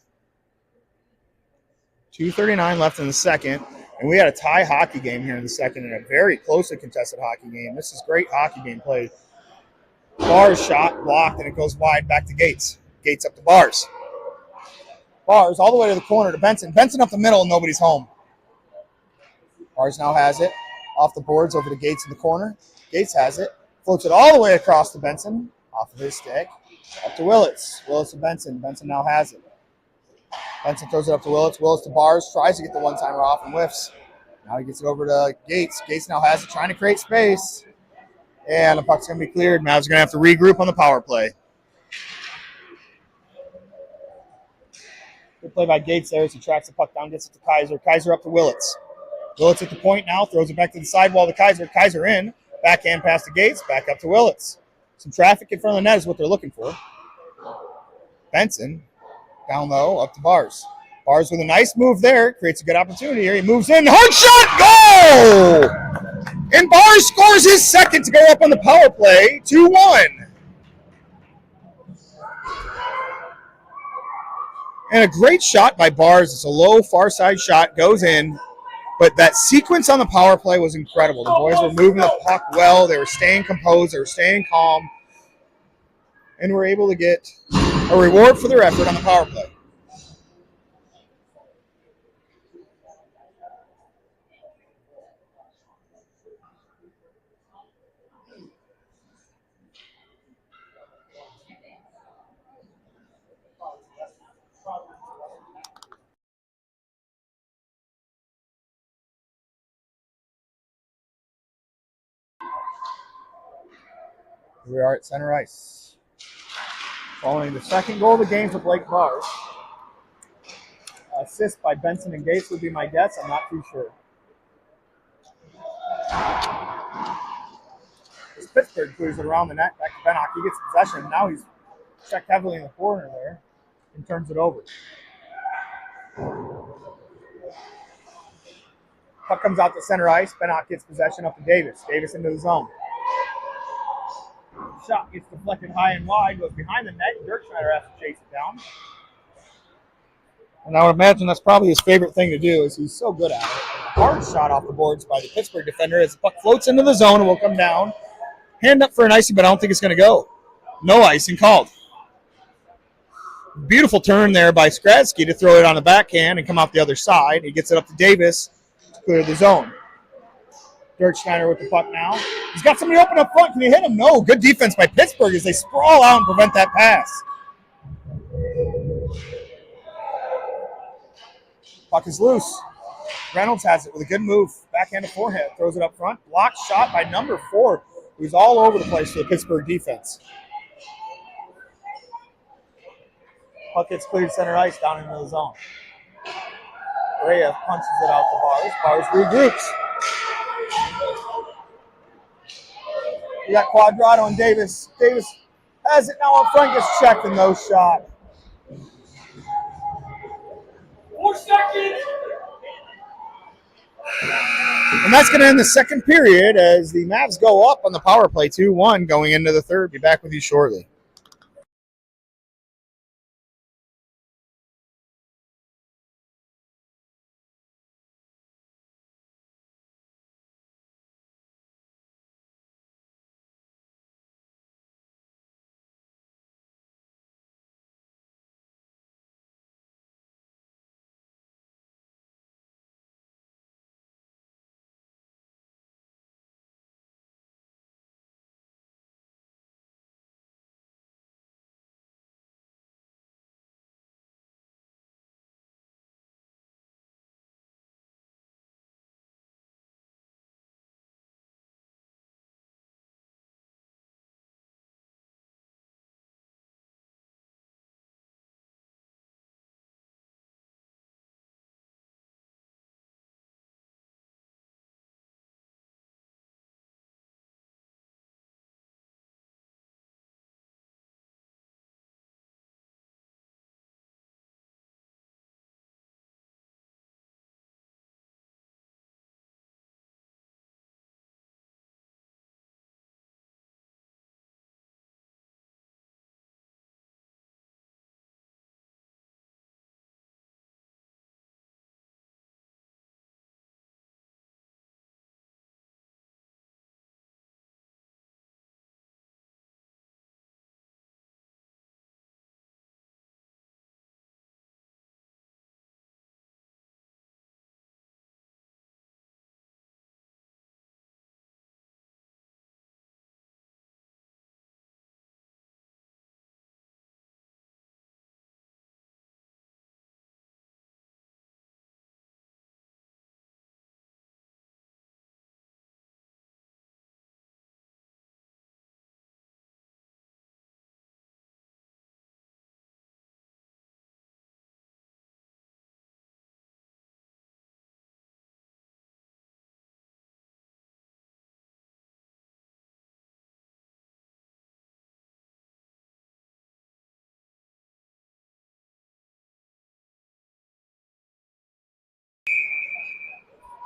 A: 2:39 left in the second. And we had a tie hockey game here in the second and a very closely contested hockey game. This is great hockey game play. Bars shot, blocked, and it goes wide back to Gates. Gates up to Bars. Bars all the way to the corner to Benson. Benson up the middle and nobody's home. Bars now has it. Off the boards over to Gates in the corner. Gates has it. Floats it all the way across to Benson. Off of his stick. Up to Willits. Willits to Benson. Benson now has it. Benson throws it up to Willits. Willits to Bars. Tries to get the one-timer off and whiffs. Now he gets it over to Gates. Gates now has it, trying to create space. And the puck's going to be cleared. Mavs are going to have to regroup on the power play. Good play by Gates there as he tracks the puck down, gets it to Kaiser. Kaiser up to Willits. Willits at the point now, throws it back to the sidewall to Kaiser. Kaiser in. Backhand pass to Gates, back up to Willits. Some traffic in front of the net is what they're looking for. Benson, down low, up to Bars. Bars with a nice move there. Creates a good opportunity here. He moves in. Hard shot. Goal! And Bars scores his second to go up on the power play. 2-1. And a great shot by Bars. It's a low, far side shot. Goes in. But that sequence on the power play was incredible. The boys were moving the puck well. They were staying composed. They were staying calm. And were able to get a reward for their effort on the power play. We are at center ice. Following the second goal of the game for Blake Bars. Assist by Benson and Gates would be my guess. I'm not too sure. As Pittsburgh clears it around the net, back to Bennock. He gets possession. Now he's checked heavily in the corner there and turns it over. Puck comes out to center ice. Bennock gets possession up to Davis. Davis into the zone. Shot gets deflected high and wide, goes behind the net. Dirk Schneider has to chase it down. And I would imagine that's probably his favorite thing to do, is he's so good at it. Hard shot off the boards by the Pittsburgh defender as the puck floats into the zone and will come down. Hand up for an icing, but I don't think it's going to go. No icing called. Beautiful turn there by Skradsky to throw it on the backhand and come out the other side. He gets it up to Davis to clear the zone. Dirk Schneider with the puck now. He's got somebody open up front. Can he hit him? No. Good defense by Pittsburgh as they sprawl out and prevent that pass. Puck is loose. Reynolds has it with a good move. Backhand to forehand. Throws it up front. Blocked shot by number 4, who's all over the place for the Pittsburgh defense. Puck gets cleared center ice down into the zone. Rhea punches it out to Bars. Bars regroups. We got Quadrado and Davis. Davis has it now up front, gets checked and no shot.
C: 4 seconds.
A: And that's going to end the second period as the Mavs go up on the power play 2-1 going into the third. Be back with you shortly.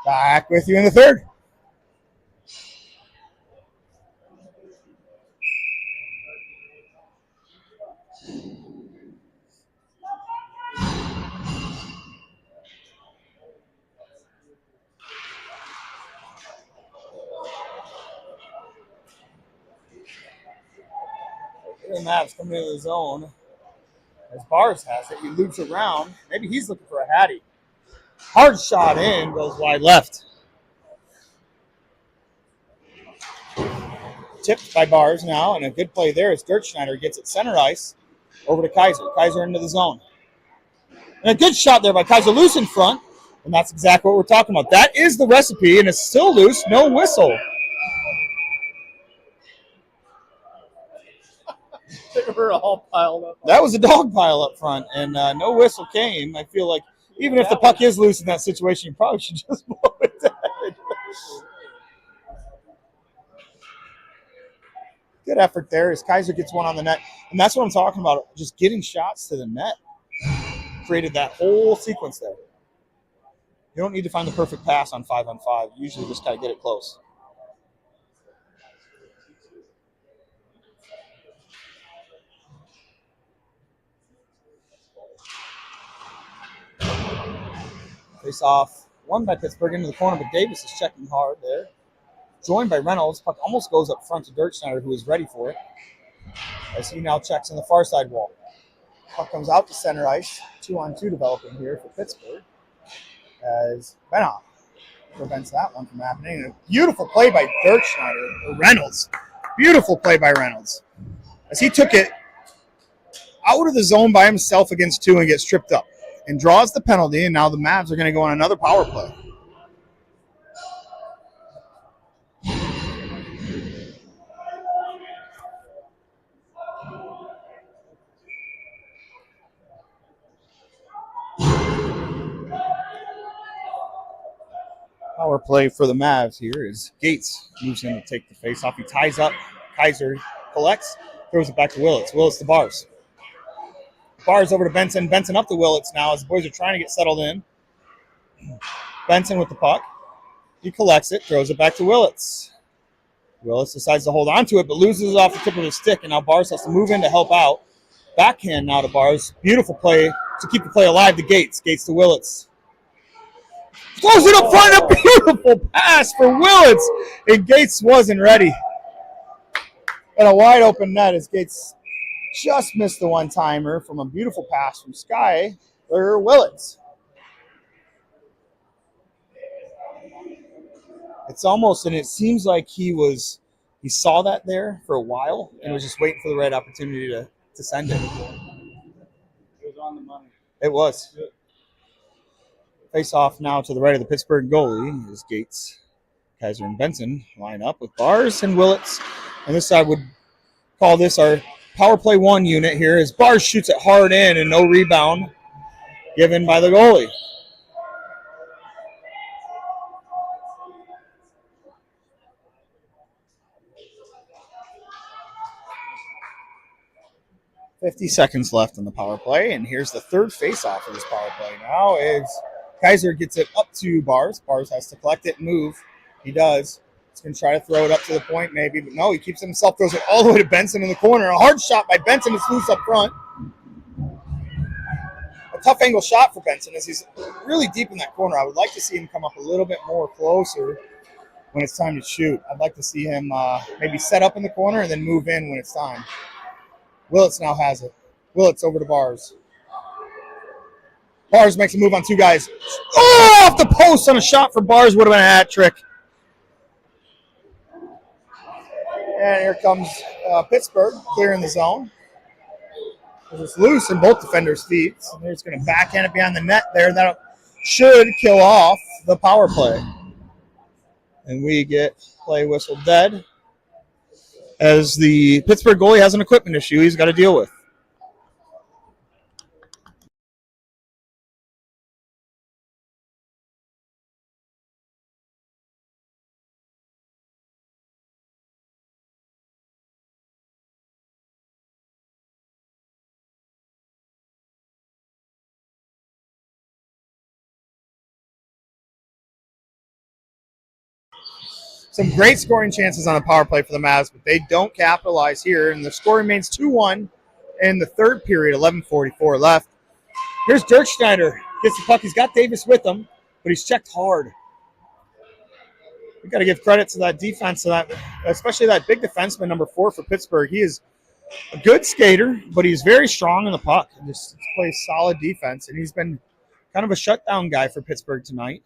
A: Back with you in the third. The Mavs coming into the zone. As Bars has it, he loops around. Maybe he's looking for a Hattie. Hard shot in, goes wide left. Tipped by Bars now, and a good play there as Dirtschneider gets it center ice over to Kaiser. Kaiser into the zone. And a good shot there by Kaiser, loose in front, and that's exactly what we're talking about. That is the recipe, and it's still loose, no whistle.
D: They were all piled up.
A: That was a dog pile up front, and no whistle came. I feel like even if the puck is loose in that situation, you probably should just blow it dead. Good effort there as Kaiser gets one on the net. And that's what I'm talking about, just getting shots to the net. Created that whole sequence there. You don't need to find the perfect pass on 5-on-5. You usually just kind of get it close. Face off. Won by Pittsburgh into the corner, but Davis is checking hard there. Joined by Reynolds. Puck almost goes up front to Dirtschneider, who is ready for it. As he now checks in the far side wall. Puck comes out to center ice. 2-on-2 developing here for Pittsburgh. As Benoff prevents that one from happening. A beautiful play by Dirtschneider, or Reynolds. Beautiful play by Reynolds. As he took it out of the zone by himself against two and gets tripped up. And draws the penalty, and now the Mavs are going to go on another power play. Power play for the Mavs here is Gates moves in to take the face off. He ties up. Kaiser collects, throws it back to Willits. Willits to Bars. Bars over to Benson. Benson up to Willits now as the boys are trying to get settled in. Benson with the puck. He collects it, throws it back to Willits. Willits decides to hold on to it, but loses it off the tip of his stick, and now Bars has to move in to help out. Backhand now to Bars. Beautiful play to keep the play alive to Gates. Gates to Willits. Throws it up front. A beautiful pass for Willits, and Gates wasn't ready. And a wide open net as Gates just missed the one-timer from a beautiful pass from Sky or Willits. It's almost, and it seems like he saw that there for a while and was just waiting for the right opportunity to send it.
D: It was on the money.
A: It was. Face off now to the right of the Pittsburgh goalie is Gates. Kaiser and Benson line up with Bars and Willits. And this side would call this our power play 1 unit here as Bars shoots it hard in and no rebound given by the goalie. .50 seconds left on the power play, and here's the third face-off of this power play. Now is Kaiser gets it up to Bars. Bars has to collect it and move. He does. He's going to try to throw it up to the point maybe, but no, he keeps it himself, throws it all the way to Benson in the corner. A hard shot by Benson. It's loose up front. A tough angle shot for Benson as he's really deep in that corner. I would like to see him come up a little bit more closer when it's time to shoot. I'd like to see him maybe set up in the corner and then move in when it's time. Willits now has it. Willits over to Bars. Bars makes a move on 2 guys. Oh, off the post on a shot for Bars would have been a hat trick. And here comes Pittsburgh clearing the zone. It's loose in both defenders' feet. So they're just going to backhand it behind the net there. That should kill off the power play. And we get play whistle dead as the Pittsburgh goalie has an equipment issue he's got to deal with. Some great scoring chances on the power play for the Mavs, but they don't capitalize here, and the score remains 2-1 in the third period, 11:44 left. Here's Dirk Schneider. Gets the puck. He's got Davis with him, but he's checked hard. We got to give credit to that defense, especially that big defenseman, number 4 for Pittsburgh. He is a good skater, but he's very strong in the puck and just plays solid defense, and he's been kind of a shutdown guy for Pittsburgh tonight.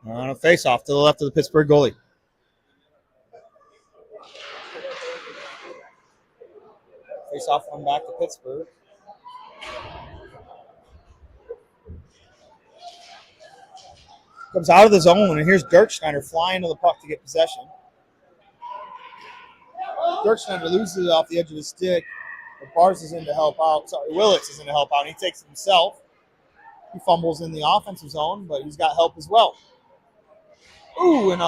A: On a face-off to the left of the Pittsburgh goalie. Face-off one back to Pittsburgh. Comes out of the zone, and here's Dirk Schneider flying to the puck to get possession. Dirk Schneider loses it off the edge of his stick. But Bars is in to help out. Sorry, Willits is in to help out. And he takes it himself. He fumbles in the offensive zone, but he's got help as well. Ooh, and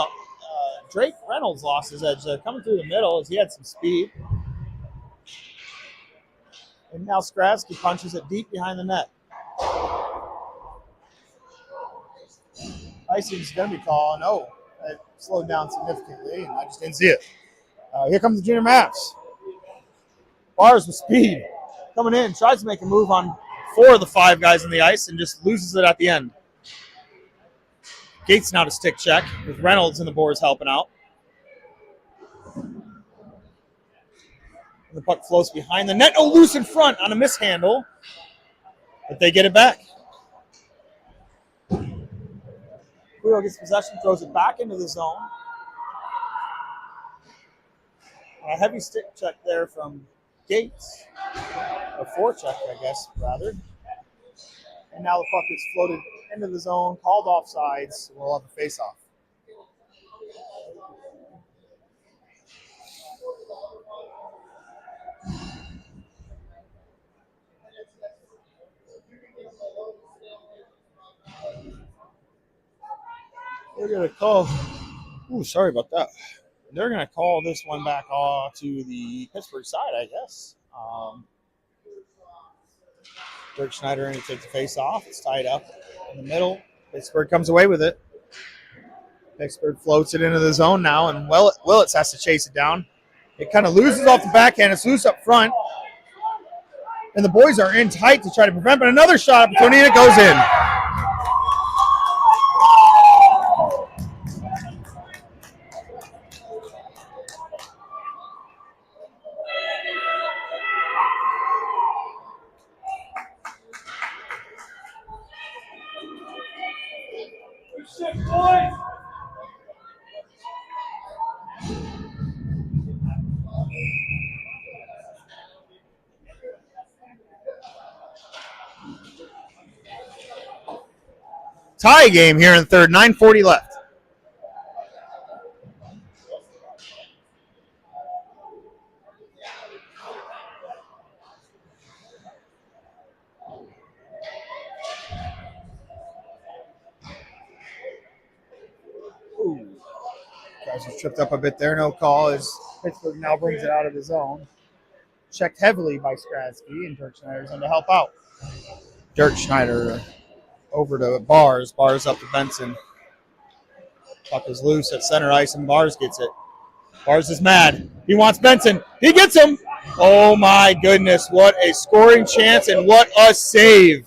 A: Drake Reynolds lost his edge there, coming through the middle as he had some speed. And now Skrasky punches it deep behind the net. Icing's going to be called. No, it slowed down significantly, and I just didn't see it. Here comes the junior Mavs. Bars with speed. Coming in, tries to make a move on 4 of the 5 guys on the ice and just loses it at the end. Gates now to stick check with Reynolds and the boards helping out. And the puck floats behind the net. Oh, loose in front on a mishandle. But they get it back. Wheel gets possession, throws it back into the zone. A heavy stick check there from Gates. A forecheck, I guess, rather. And now the puck is floated into the zone, called offsides. We'll have a face-off. They're going to call. Ooh, sorry about that. They're going to call this one back to the Pittsburgh side, I guess. Dirk Schneider in to take the face off. It's tied up in the middle. Pittsburgh comes away with it. Pittsburgh floats it into the zone now, and Willits has to chase it down. It kind of loses off the backhand. It's loose up front. And the boys are in tight to try to prevent, but another shot opportunity, and it goes in. Tie game here in the third, 9:40 left. Ooh. Guys are tripped up a bit there. No call as Pittsburgh now brings it out of the zone. Checked heavily by Skrasky, and Dirk Schneider's in to help out. Dirk Schneider over to Bars. Bars up to Benson. Puck is loose at center ice, and Bars gets it. Bars is mad. He wants Benson. He gets him. Oh, my goodness. What a scoring chance, and what a save.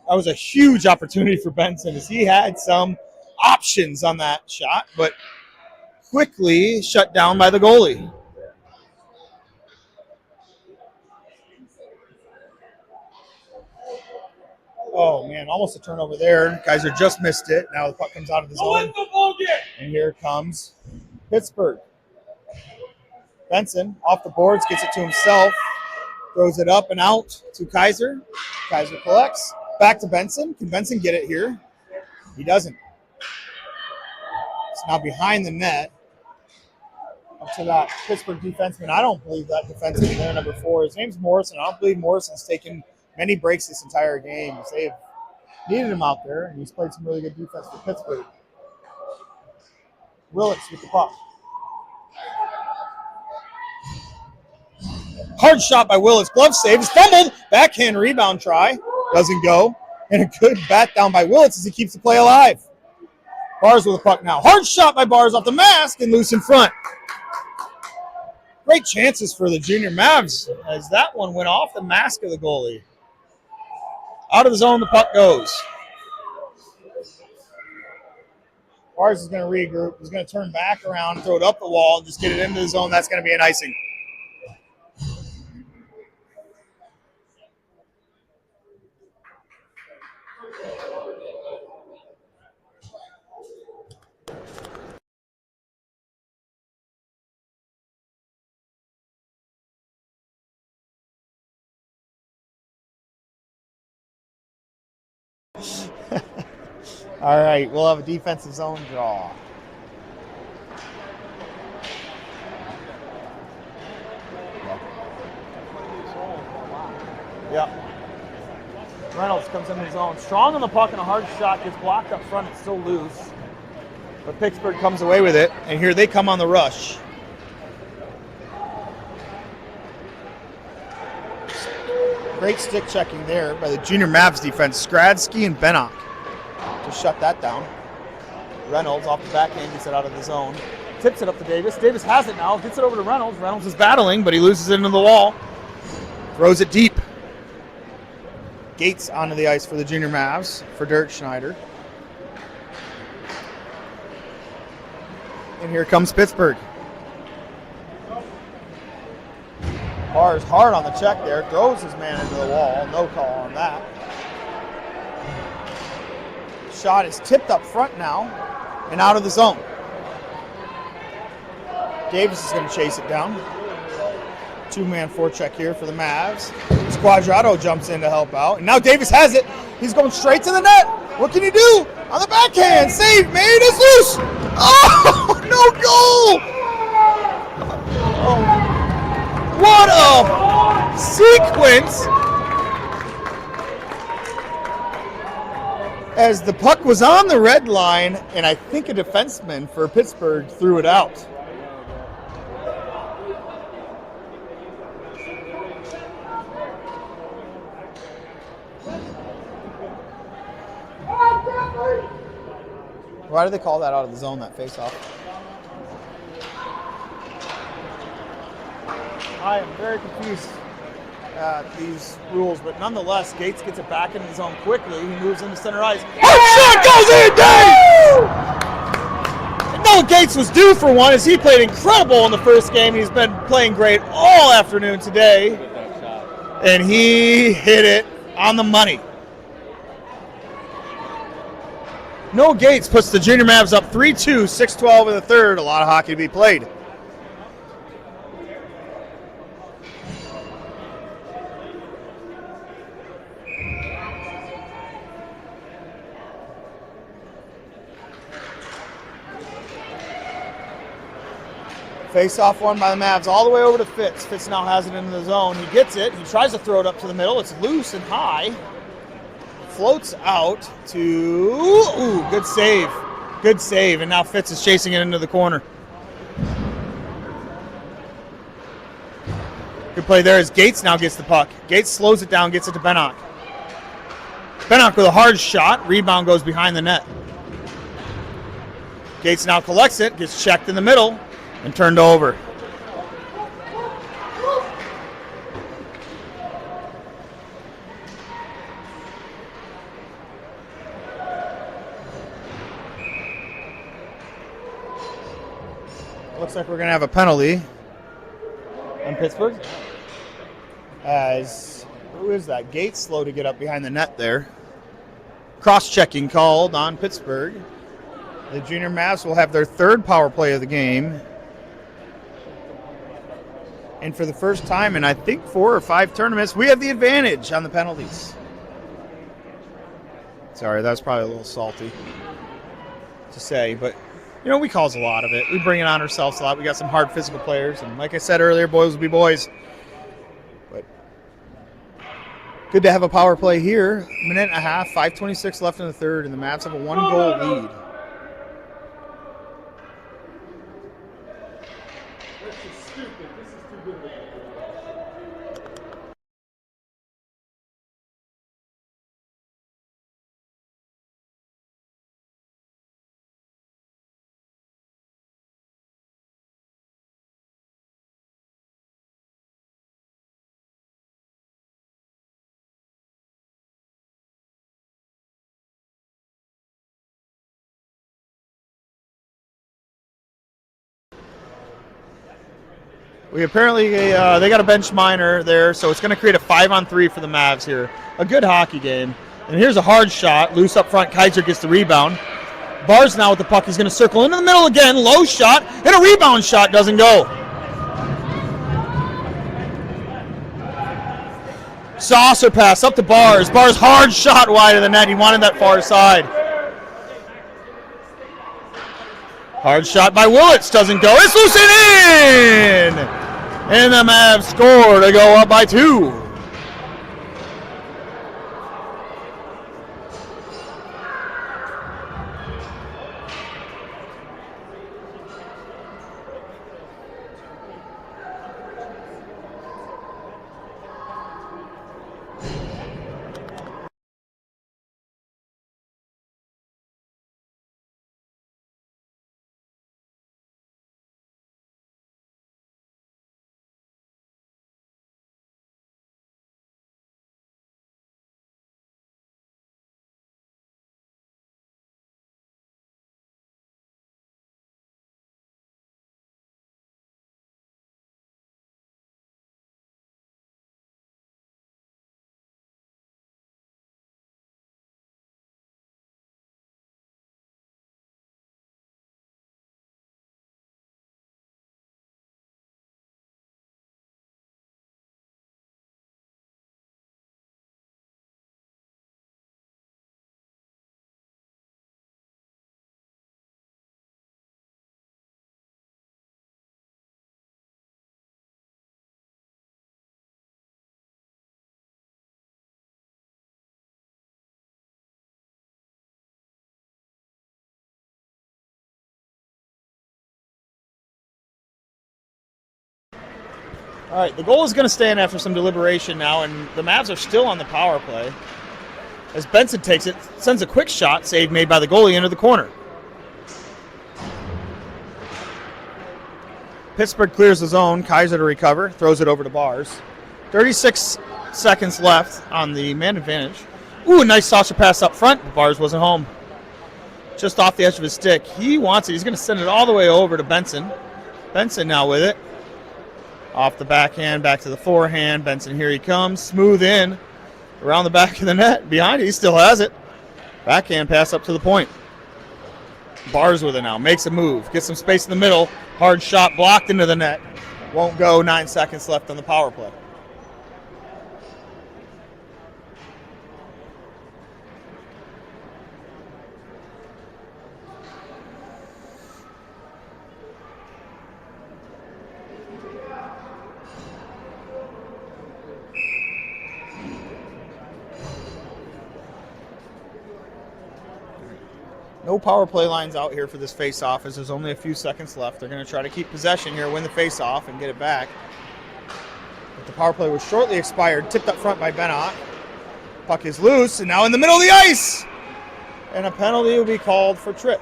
A: That was a huge opportunity for Benson as he had some options on that shot, but quickly shut down by the goalie. Oh, man, almost a turnover there. Kaiser just missed it. Now the puck comes out of the zone. And here comes Pittsburgh. Benson off the boards, gets it to himself, throws it up and out to Kaiser. Kaiser collects. Back to Benson. Can Benson get it here? He doesn't. It's now behind the net. up to that Pittsburgh defenseman. I don't believe that defenseman there, number 4. His name's Morrison. I don't believe Morrison's taken many breaks this entire game. They've needed him out there, and he's played some really good defense for Pittsburgh. Willits with the puck. Hard shot by Willits. Glove save. He's fumbled. Backhand rebound try. Doesn't go. And a good bat down by Willits as he keeps the play alive. Bars with the puck now. Hard shot by Bars off the mask and loose in front. Great chances for the junior Mavs as that one went off the mask of the goalie. Out of the zone, the puck goes. Bars is going to regroup. He's going to turn back around, throw it up the wall, and just get it into the zone. That's going to be an icing. All right, we'll have a defensive zone draw. Yep. Reynolds comes in the zone. Strong on the puck and a hard shot. Gets blocked up front. It's still loose. But Pittsburgh comes away with it. And here they come on the rush. Great stick checking there by the junior Mavs defense. Skradsky and Bennock to shut that down. Reynolds off the backhand gets it out of the zone. Tips it up to Davis. Davis has it now. Gets it over to Reynolds. Reynolds is battling, but he loses it into the wall. Throws it deep. Gates onto the ice for the junior Mavs for Dirk Schneider. And here comes Pittsburgh. Bars hard on the check there. Throws his man into the wall. No call on that. Shot is tipped up front now and out of the zone. Davis is going to chase it down. 2-man forecheck here for the Mavs. Squadrato jumps in to help out. And now Davis has it. He's going straight to the net. What can he do? On the backhand. Save made. It's loose. Oh, no goal. Oh, what a sequence. As the puck was on the red line, and I think a defenseman for Pittsburgh threw it out. Why do they call that out of the zone, that face-off? I am very confused at these rules, but nonetheless, Gates gets it back into the zone quickly. He moves into center ice. Shot goes in, Gates! Noah Gates was due for one as he played incredible in the first game. He's been playing great all afternoon today. And he hit it on the money. Noah Gates puts the junior Mavs up 3-2, 6-12 in the third. A lot of hockey to be played. Face-off one by the Mavs all the way over to Fitz. Fitz now has it into the zone. He gets it. He tries to throw it up to the middle. It's loose and high. Floats out to, ooh, good save. Good save, and now Fitz is chasing it into the corner. Good play there as Gates now gets the puck. Gates slows it down, gets it to Bennock. Bennock with a hard shot. Rebound goes behind the net. Gates now collects it, gets checked in the middle, and turned over. Looks like we're going to have a penalty on Pittsburgh. As, who is that? Gates slow to get up behind the net there. Cross-checking called on Pittsburgh. The junior Mavs will have their third power play of the game. And for the first time in, I think, 4 or 5 tournaments, we have the advantage on the penalties. Sorry, that was probably a little salty to say, but You know, we cause a lot of it. We bring it on ourselves a lot. We got some hard physical players, and like I said earlier, boys will be boys. But good to have a power play here. Minute and a half, 5:26 left in the third, and the Mavs have a 1-goal lead. We apparently they got a bench minor there, so it's going to create a 5-on-3 for the Mavs here. A good hockey game. And here's a hard shot, loose up front. Kaiser gets the rebound. Bars now with the puck. He's going to circle into the middle again. Low shot, and a rebound shot doesn't go. Saucer pass up to Bars. Bars hard shot wide of the net. He wanted that far side. Hard shot by Willits, doesn't go. It's loose and in! And the Mavs score to go up by 2. All right, the goal is going to stand after some deliberation now, and the Mavs are still on the power play. As Benson takes it, sends a quick shot, save made by the goalie into the corner. Pittsburgh clears the zone, Kaiser to recover, throws it over to Bars. 36 seconds left on the man advantage. Ooh, a nice saucer pass up front, but Bars wasn't home. Just off the edge of his stick. He wants it. He's going to send it all the way over to Benson. Benson now with it. Off the backhand, back to the forehand. Benson, here he comes. Smooth in. Around the back of the net. Behind it, he still has it. Backhand pass up to the point. Bars with it now. Makes a move. Gets some space in the middle. Hard shot blocked into the net. Won't go. 9 seconds left on the power play. No power play lines out here for this face-off as there's only a few seconds left. They're going to try to keep possession here, win the face-off, and get it back. But the power play was shortly expired, tipped up front by Benock. Puck is loose, and now in the middle of the ice! And a penalty will be called for trip.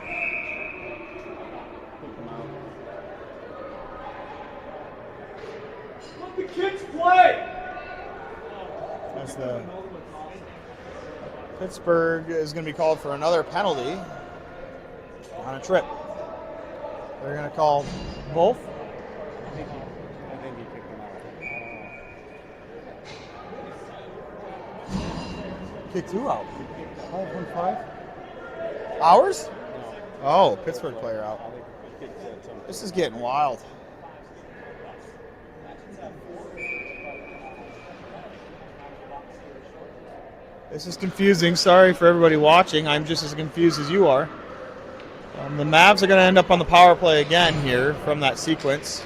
C: Let the kids play!
A: As the Pittsburgh is going to be called for another penalty on a trip. They're going to call both.
D: I think he kicked him out.
A: Kicked who out?
B: 5.5.
A: Ours?
D: No,
A: Oh, Pittsburgh player out.
D: I think he kicked something.
A: This is getting wild. This is confusing. Sorry for everybody watching. I'm just as confused as you are. The Mavs are going to end up on the power play again here from that sequence,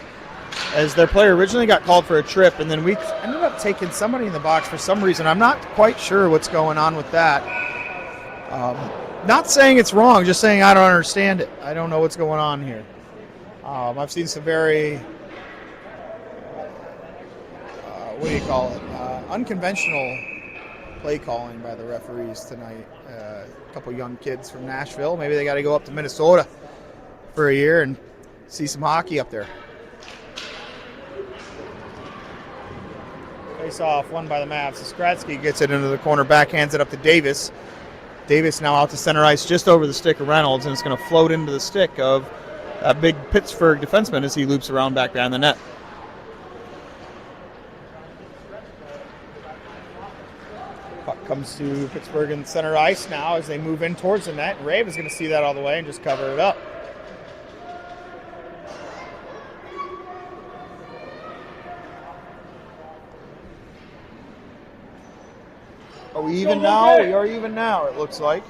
A: as their player originally got called for a trip, and then we ended up taking somebody in the box for some reason. I'm not quite sure what's going on with that. Not saying it's wrong, just saying I don't understand it. I don't know what's going on here. I've seen some very, unconventional play calling by the referees tonight. A couple young kids from Nashville. Maybe they got to go up to Minnesota for a year and see some hockey up there. Face off, won by the Mavs. Skradsky gets it into the corner, backhands it up to Davis. Davis now out to center ice just over the stick of Reynolds, and it's going to float into the stick of a big Pittsburgh defenseman as he loops around back behind the net. Puck comes to Pittsburgh in center ice now as they move in towards the net. Rave is going to see that all the way and just cover it up. Are we even now? We are even now, it looks like.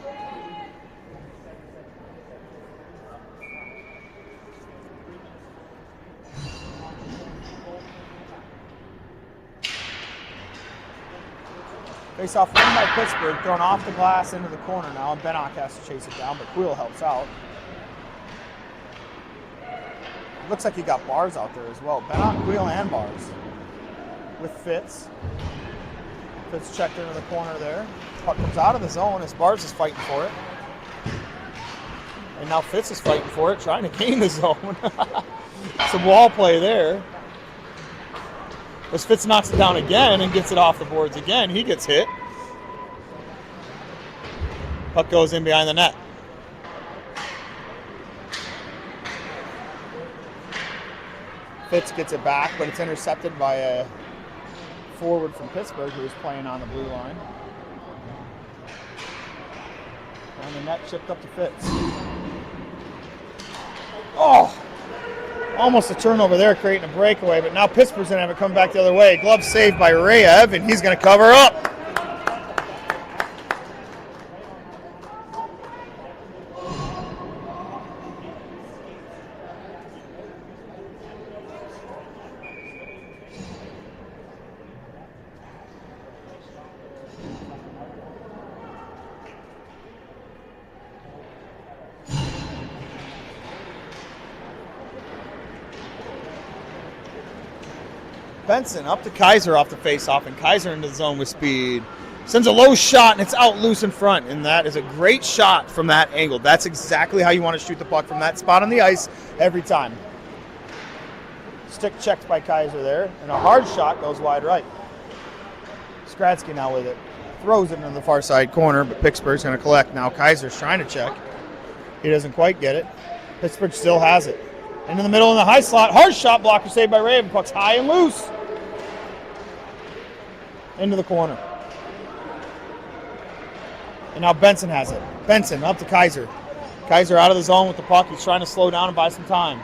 A: Face off won by Pittsburgh, thrown off the glass into the corner now, and Bennock has to chase it down, but Quill helps out. Looks like he got Bars out there as well. Bennock, Quill, and Bars with Fitz. Fitz checked into the corner there. Puck comes out of the zone as Bars is fighting for it. And now Fitz is fighting for it, trying to gain the zone. Some wall play there. As Fitz knocks it down again and gets it off the boards again, he gets hit. Puck goes in behind the net. Fitz gets it back, but it's intercepted by a forward from Pittsburgh who is playing on the blue line. And the net chipped up to Fitz. Oh! Almost a turnover there, creating a breakaway, but now Pittsburgh's going to have it come back the other way. Glove saved by Rayev, and he's going to cover up. Benson up to Kaiser off the face-off, and Kaiser into the zone with speed. Sends a low shot, and it's out loose in front, and that is a great shot from that angle. That's exactly how you want to shoot the puck, from that spot on the ice every time. Stick checked by Kaiser there, and a hard shot goes wide right. Skradsky now with it. Throws it into the far side corner, but Pittsburgh's going to collect. Now Kaiser's trying to check. He doesn't quite get it. Pittsburgh still has it. Into the middle in the high slot. Hard shot blocker saved by Raven. Puck's high and loose. Into the corner. And now Benson has it. Benson up to Kaiser. Kaiser out of the zone with the puck. He's trying to slow down and buy some time.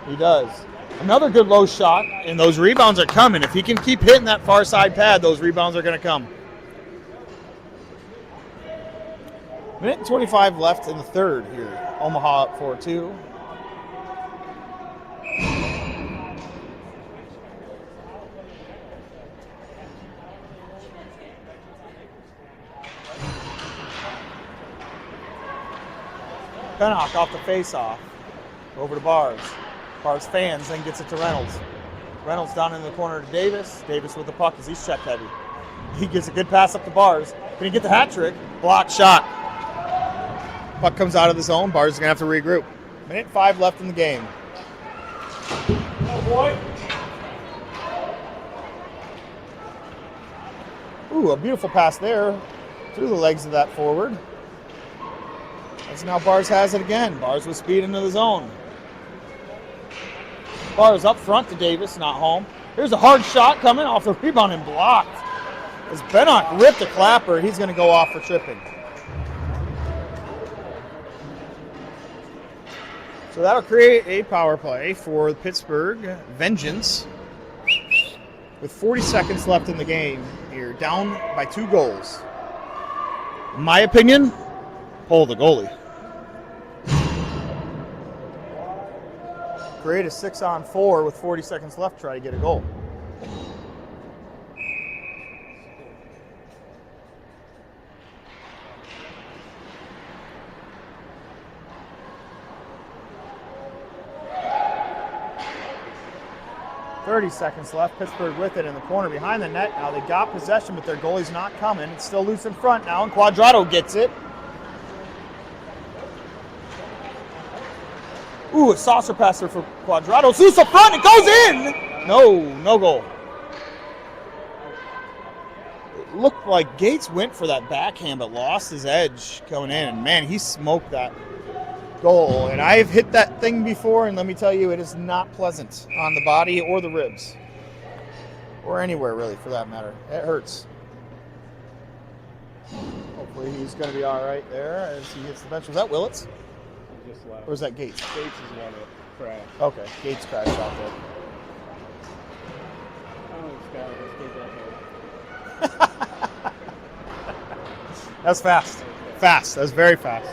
A: He does. Another good low shot, and those rebounds are coming. If he can keep hitting that far side pad, those rebounds are going to come. Minute and 25 left in the third here. Omaha up 4-2. Bennock off the face-off. Over to Bars. Bars fans, then gets it to Reynolds. Reynolds down in the corner to Davis. Davis with the puck as he's check heavy. He gives a good pass up to Bars. Can he get the hat trick? Blocked shot. Puck comes out of the zone. Bars is going to have to regroup. Minute 5 left in the game.
C: Oh, boy.
A: Ooh, a beautiful pass there through the legs of that forward. As now Bars has it again. Bars with speed into the zone. Bars up front to Davis, not home. Here's a hard shot coming off the rebound and blocked. As Bennock ripped a clapper, he's going to go off for tripping. So that'll create a power play for Pittsburgh Vengeance with 40 seconds left in the game here, down by 2 goals. In my opinion, pull the goalie. create a 6-on-4 with 40 seconds left, try to get a goal. .30 seconds left. Pittsburgh with it in the corner behind the net. Now they got possession, but their goalie's not coming. It's still loose in front now, and Quadrado gets it. Ooh, a saucer passer for Quadrado. It's loose up front. It goes in. No goal. It looked like Gates went for that backhand, but lost his edge going in. And man, he smoked that goal. And I've hit that thing before, and let me tell you, it is not pleasant on the body or the ribs. Or anywhere, really, for that matter. It hurts. Hopefully he's going to be all right there as he hits the bench. Was that Willits?
D: Just left.
A: Or was that Gates?
D: Gates is one that crashed.
A: Okay, Gates crashed out there.
D: Oh, Scott, let's get that here.
A: That's fast. Fast. That's very fast.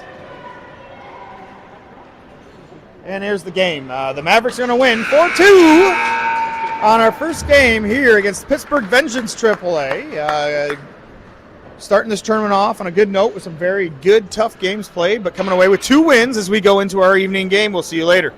A: And here's the game. The Mavericks are going to win 4-2 on our first game here against Pittsburgh Vengeance AAA. Starting this tournament off on a good note with some very good, tough games played, but coming away with 2 wins as we go into our evening game. We'll see you later.